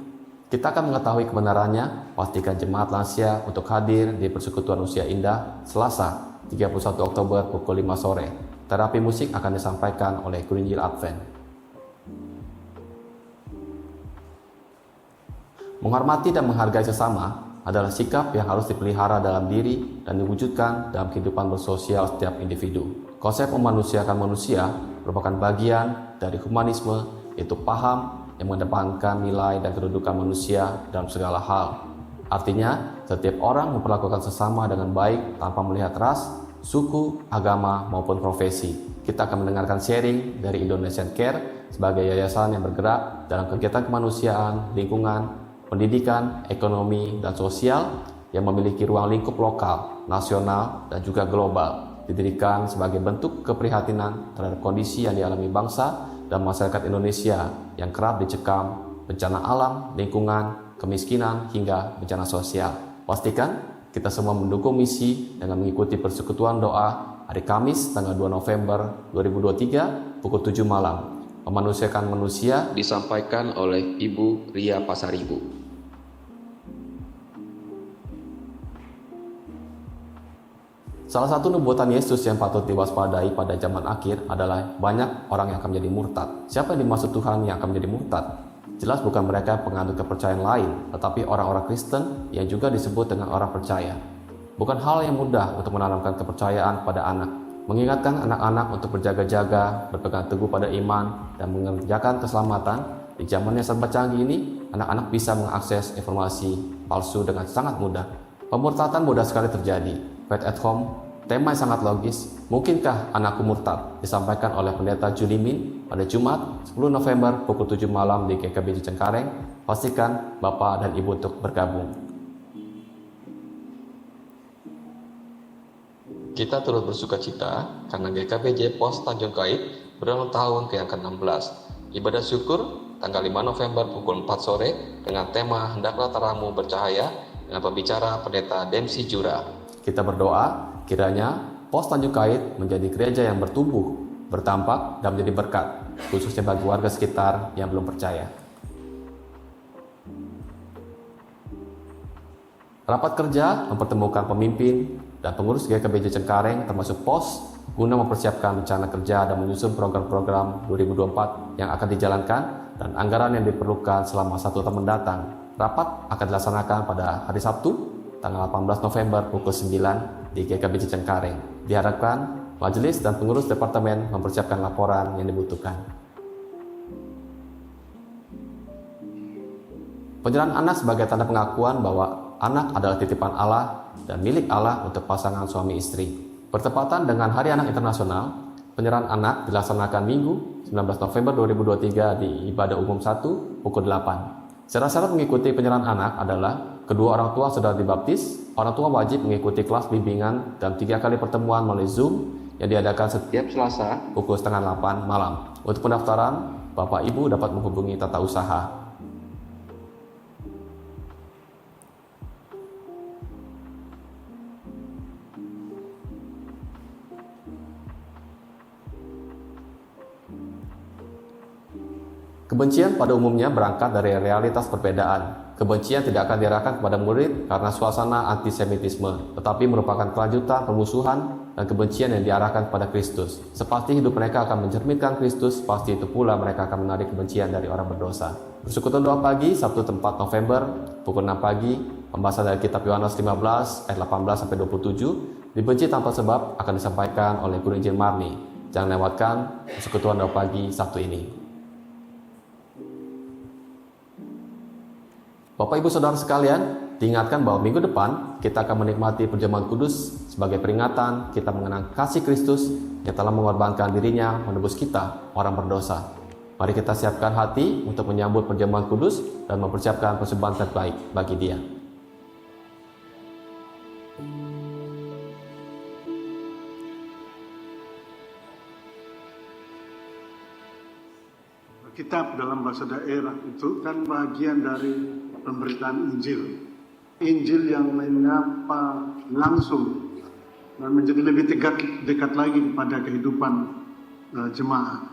Kita akan mengetahui kebenarannya, pastikan jemaat lansia untuk hadir di Persekutuan Usia Indah, Selasa, 31 Oktober pukul 5 sore. Terapi musik akan disampaikan oleh Guru Injil Advent. Menghormati dan menghargai sesama adalah sikap yang harus dipelihara dalam diri dan diwujudkan dalam kehidupan bersosial setiap individu. Konsep memanusiakan manusia merupakan bagian dari humanisme, yaitu paham yang mengedepankan nilai dan kedudukan manusia dalam segala hal. Artinya, setiap orang memperlakukan sesama dengan baik tanpa melihat ras, suku, agama, maupun profesi. Kita akan mendengarkan sharing dari Indonesian Care sebagai yayasan yang bergerak dalam kegiatan kemanusiaan, lingkungan, pendidikan, ekonomi, dan sosial yang memiliki ruang lingkup lokal, nasional, dan juga global. Didirikan sebagai bentuk keprihatinan terhadap kondisi yang dialami bangsa dan masyarakat Indonesia yang kerap dicekam bencana alam, lingkungan, kemiskinan, hingga bencana sosial. Pastikan kita semua mendukung misi dengan mengikuti persekutuan doa hari Kamis tanggal 2 November 2023 pukul 7 malam. Memanusiakan manusia disampaikan oleh Ibu Ria Pasaribu. Salah satu nubuatan Yesus yang patut diwaspadai pada zaman akhir adalah banyak orang yang akan menjadi murtad. Siapa yang dimaksud Tuhan yang akan menjadi murtad? Jelas bukan mereka penganut kepercayaan lain, tetapi orang-orang Kristen yang juga disebut dengan orang percaya. Bukan hal yang mudah untuk menanamkan kepercayaan pada anak. Mengingatkan anak-anak untuk berjaga-jaga, berpegang teguh pada iman, dan mengerjakan keselamatan. Di zaman yang serba canggih ini, anak-anak bisa mengakses informasi palsu dengan sangat mudah. Pemurtadan mudah sekali terjadi. Faith at home, tema yang sangat logis. Mungkinkah anakku murtad? Disampaikan oleh Pendeta Julimin pada Jumat 10 November pukul 7 malam di GKBJ Cengkareng. Pastikan Bapak dan Ibu untuk bergabung. Kita turut bersuka cita karena GKBJ Pos Tanjung Kait berulang tahun ke yang ke-16. Ibadah syukur tanggal 5 November pukul 4 sore dengan tema Hendaklah Terangmu Bercahaya dengan pembicara Pendeta Dempsey Jura. Kita berdoa kiranya Pos Tanjung Kait menjadi gereja yang bertumbuh, bertampak, dan menjadi berkat, khususnya bagi warga sekitar yang belum percaya. Rapat kerja mempertemukan pemimpin dan pengurus GKBJ Cengkareng termasuk pos guna mempersiapkan rencana kerja dan menyusun program-program 2024 yang akan dijalankan dan anggaran yang diperlukan selama 1 tahun mendatang. Rapat akan dilaksanakan pada hari Sabtu, tanggal 18 November pukul 9 di GKBJ Cengkareng. Diharapkan majelis dan pengurus departemen mempersiapkan laporan yang dibutuhkan. Penyerahan anak sebagai tanda pengakuan bahwa anak adalah titipan Allah dan milik Allah untuk pasangan suami istri. Bertepatan dengan Hari Anak Internasional, penyerahan anak dilaksanakan Minggu 19 November 2023 di Ibadah Umum 1 pukul 8. Syarat-syarat mengikuti penyerahan anak adalah kedua orang tua sudah dibaptis, orang tua wajib mengikuti kelas bimbingan dan 3 kali pertemuan melalui Zoom yang diadakan setiap Selasa pukul 7:30 malam. Untuk pendaftaran, Bapak Ibu dapat menghubungi tata usaha. Kebencian pada umumnya berangkat dari realitas perbedaan. Kebencian tidak akan diarahkan kepada murid karena suasana antisemitisme, tetapi merupakan kelanjutan permusuhan dan kebencian yang diarahkan kepada Kristus. Sepasti hidup mereka akan mencerminkan Kristus, pasti itu pula mereka akan menarik kebencian dari orang berdosa. Persekutuan doa pagi, Sabtu 4 November, pukul 6 pagi, pembahasan dari kitab Yohanes 15 ayat 18-27, dibenci tanpa sebab akan disampaikan oleh Guru Injil Marni. Jangan lewatkan persekutuan doa pagi Sabtu ini. Bapak Ibu Saudara sekalian, diingatkan bahwa minggu depan kita akan menikmati perjamuan kudus sebagai peringatan kita mengenang kasih Kristus yang telah mengorbankan dirinya menebus kita, orang berdosa. Mari kita siapkan hati untuk menyambut perjamuan kudus dan mempersiapkan persembahan terbaik bagi Dia. Kitab dalam bahasa daerah itu kan bagian dari pemberitaan Injil. Injil yang menyapa langsung dan menjadi lebih dekat lagi kepada kehidupan jemaat.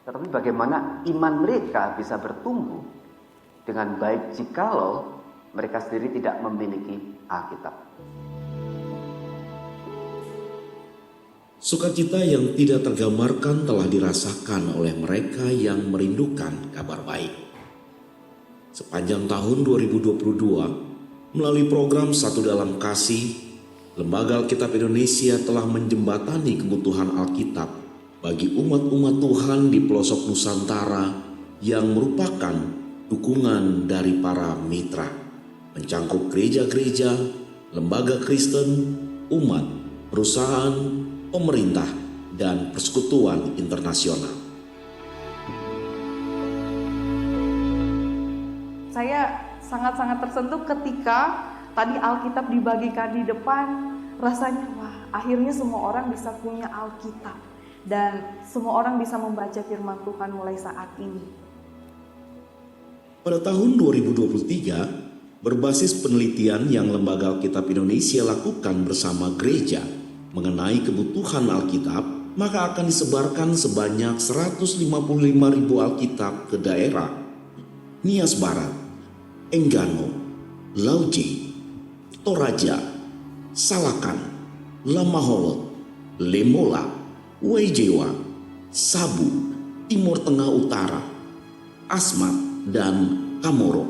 Tetapi bagaimana iman mereka bisa bertumbuh dengan baik jikalau mereka sendiri tidak memiliki Alkitab. Sukacita yang tidak tergambarkan telah dirasakan oleh mereka yang merindukan kabar baik. Sepanjang tahun 2022, melalui program Satu Dalam Kasih, Lembaga Alkitab Indonesia telah menjembatani kebutuhan Alkitab bagi umat-umat Tuhan di pelosok Nusantara yang merupakan dukungan dari para mitra, mencangkup gereja-gereja, lembaga Kristen, umat, perusahaan, pemerintah, dan persekutuan internasional. Saya sangat-sangat tersentuh ketika tadi Alkitab dibagikan di depan. Rasanya wah, akhirnya semua orang bisa punya Alkitab dan semua orang bisa membaca firman Tuhan mulai saat ini. Pada tahun 2023, berbasis penelitian yang Lembaga Alkitab Indonesia lakukan bersama gereja mengenai kebutuhan Alkitab, maka akan disebarkan sebanyak 155.000 Alkitab ke daerah Nias Barat, Enggano, Lauji, Toraja, Salakan, Lamaholot, Lemola, Wejewa, Sabu, Timur Tengah Utara, Asmat, dan Kamoro.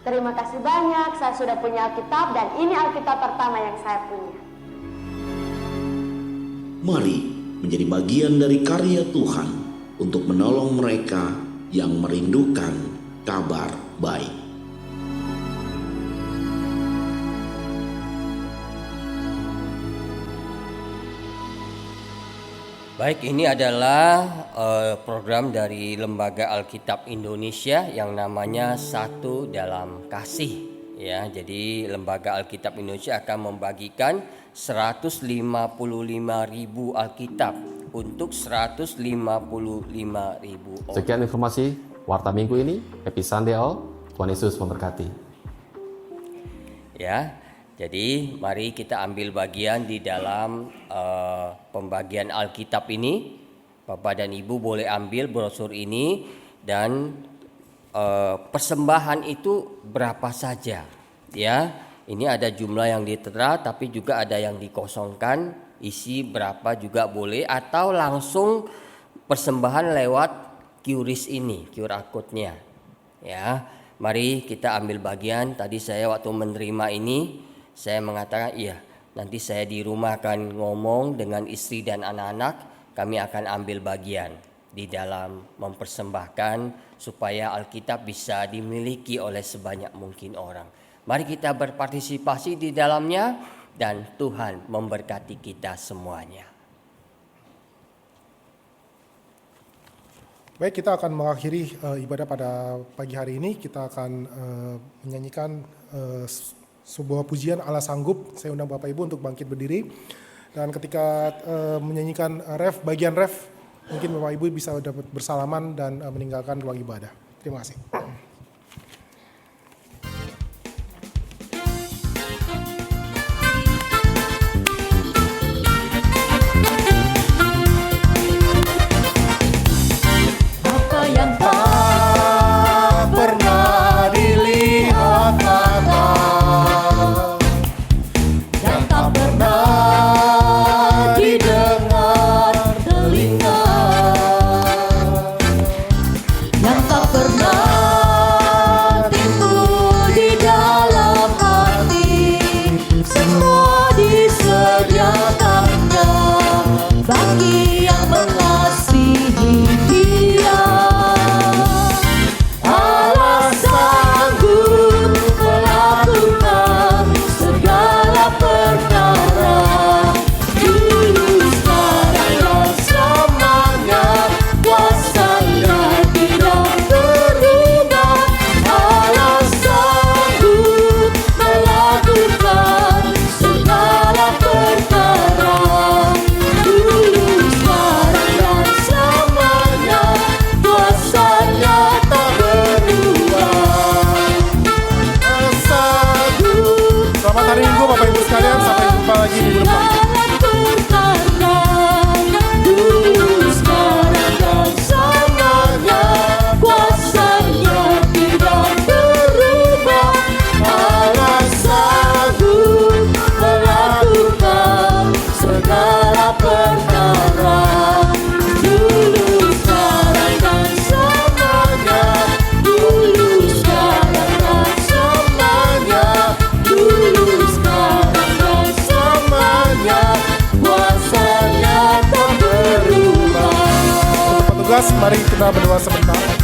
Terima kasih banyak, saya sudah punya Alkitab dan ini Alkitab pertama yang saya punya. Mari menjadi bagian dari karya Tuhan untuk menolong mereka yang merindukan kabar baik. Baik, ini adalah program dari Lembaga Alkitab Indonesia yang namanya Satu Dalam Kasih. Ya, jadi Lembaga Alkitab Indonesia akan membagikan 155.000 Alkitab untuk 155.000 orang. Sekian informasi Warta Minggu ini. Happy Sunday all. Tuhan Yesus memberkati. Ya, jadi mari kita ambil bagian di dalam pembagian Alkitab ini. Bapak dan Ibu boleh ambil brosur ini dan persembahan itu berapa saja. Ya, ini ada jumlah yang ditera tapi juga ada yang dikosongkan, isi berapa juga boleh atau langsung persembahan lewat QRIS ini, QR code-nya. Ya, mari kita ambil bagian. Tadi saya waktu menerima ini saya mengatakan iya, nanti saya di rumah akan ngomong dengan istri dan anak-anak, kami akan ambil bagian di dalam mempersembahkan supaya Alkitab bisa dimiliki oleh sebanyak mungkin orang. Mari kita berpartisipasi di dalamnya dan Tuhan memberkati kita semuanya. Baik, kita akan mengakhiri ibadah pada pagi hari ini. Kita akan menyanyikan sebuah pujian Allah Sanggup. Saya undang Bapak Ibu untuk bangkit berdiri. Dan ketika menyanyikan bagian ref, mungkin Bapak Ibu bisa dapat bersalaman dan meninggalkan ruang ibadah. Terima kasih. Apa yang tak pernah dilihat mata dan tak pernah didengar telinga, yang tak pernah timbul di dalam hati, semua disediakannya bagi yang mengasihi Dia. Allah sanggup melakukan segala perkara, dulu, sekarang, dan selamanya. Kuasa-Nya tidak berubah. Allah sanggup melakukan segala perkara, dulu, sekarang, dan selamanya. Kuasa-Nya tak berubah. Sanggup. Selamat hari Minggu Bapak Ibu sekalian, sampai jumpa lagi minggu depan. Dulu, sekarang, dan selamanya. Kuasa-Nya tidak berubah. Allah sanggup melakukan segala perkara, dulu, sekarang, dan selamanya. Dulu, sekarang, dan selamanya. Dulu, sekarang, dan selamanya. Kuasa-Nya tak berubah. Petugas, mari kita berdoa sebentar.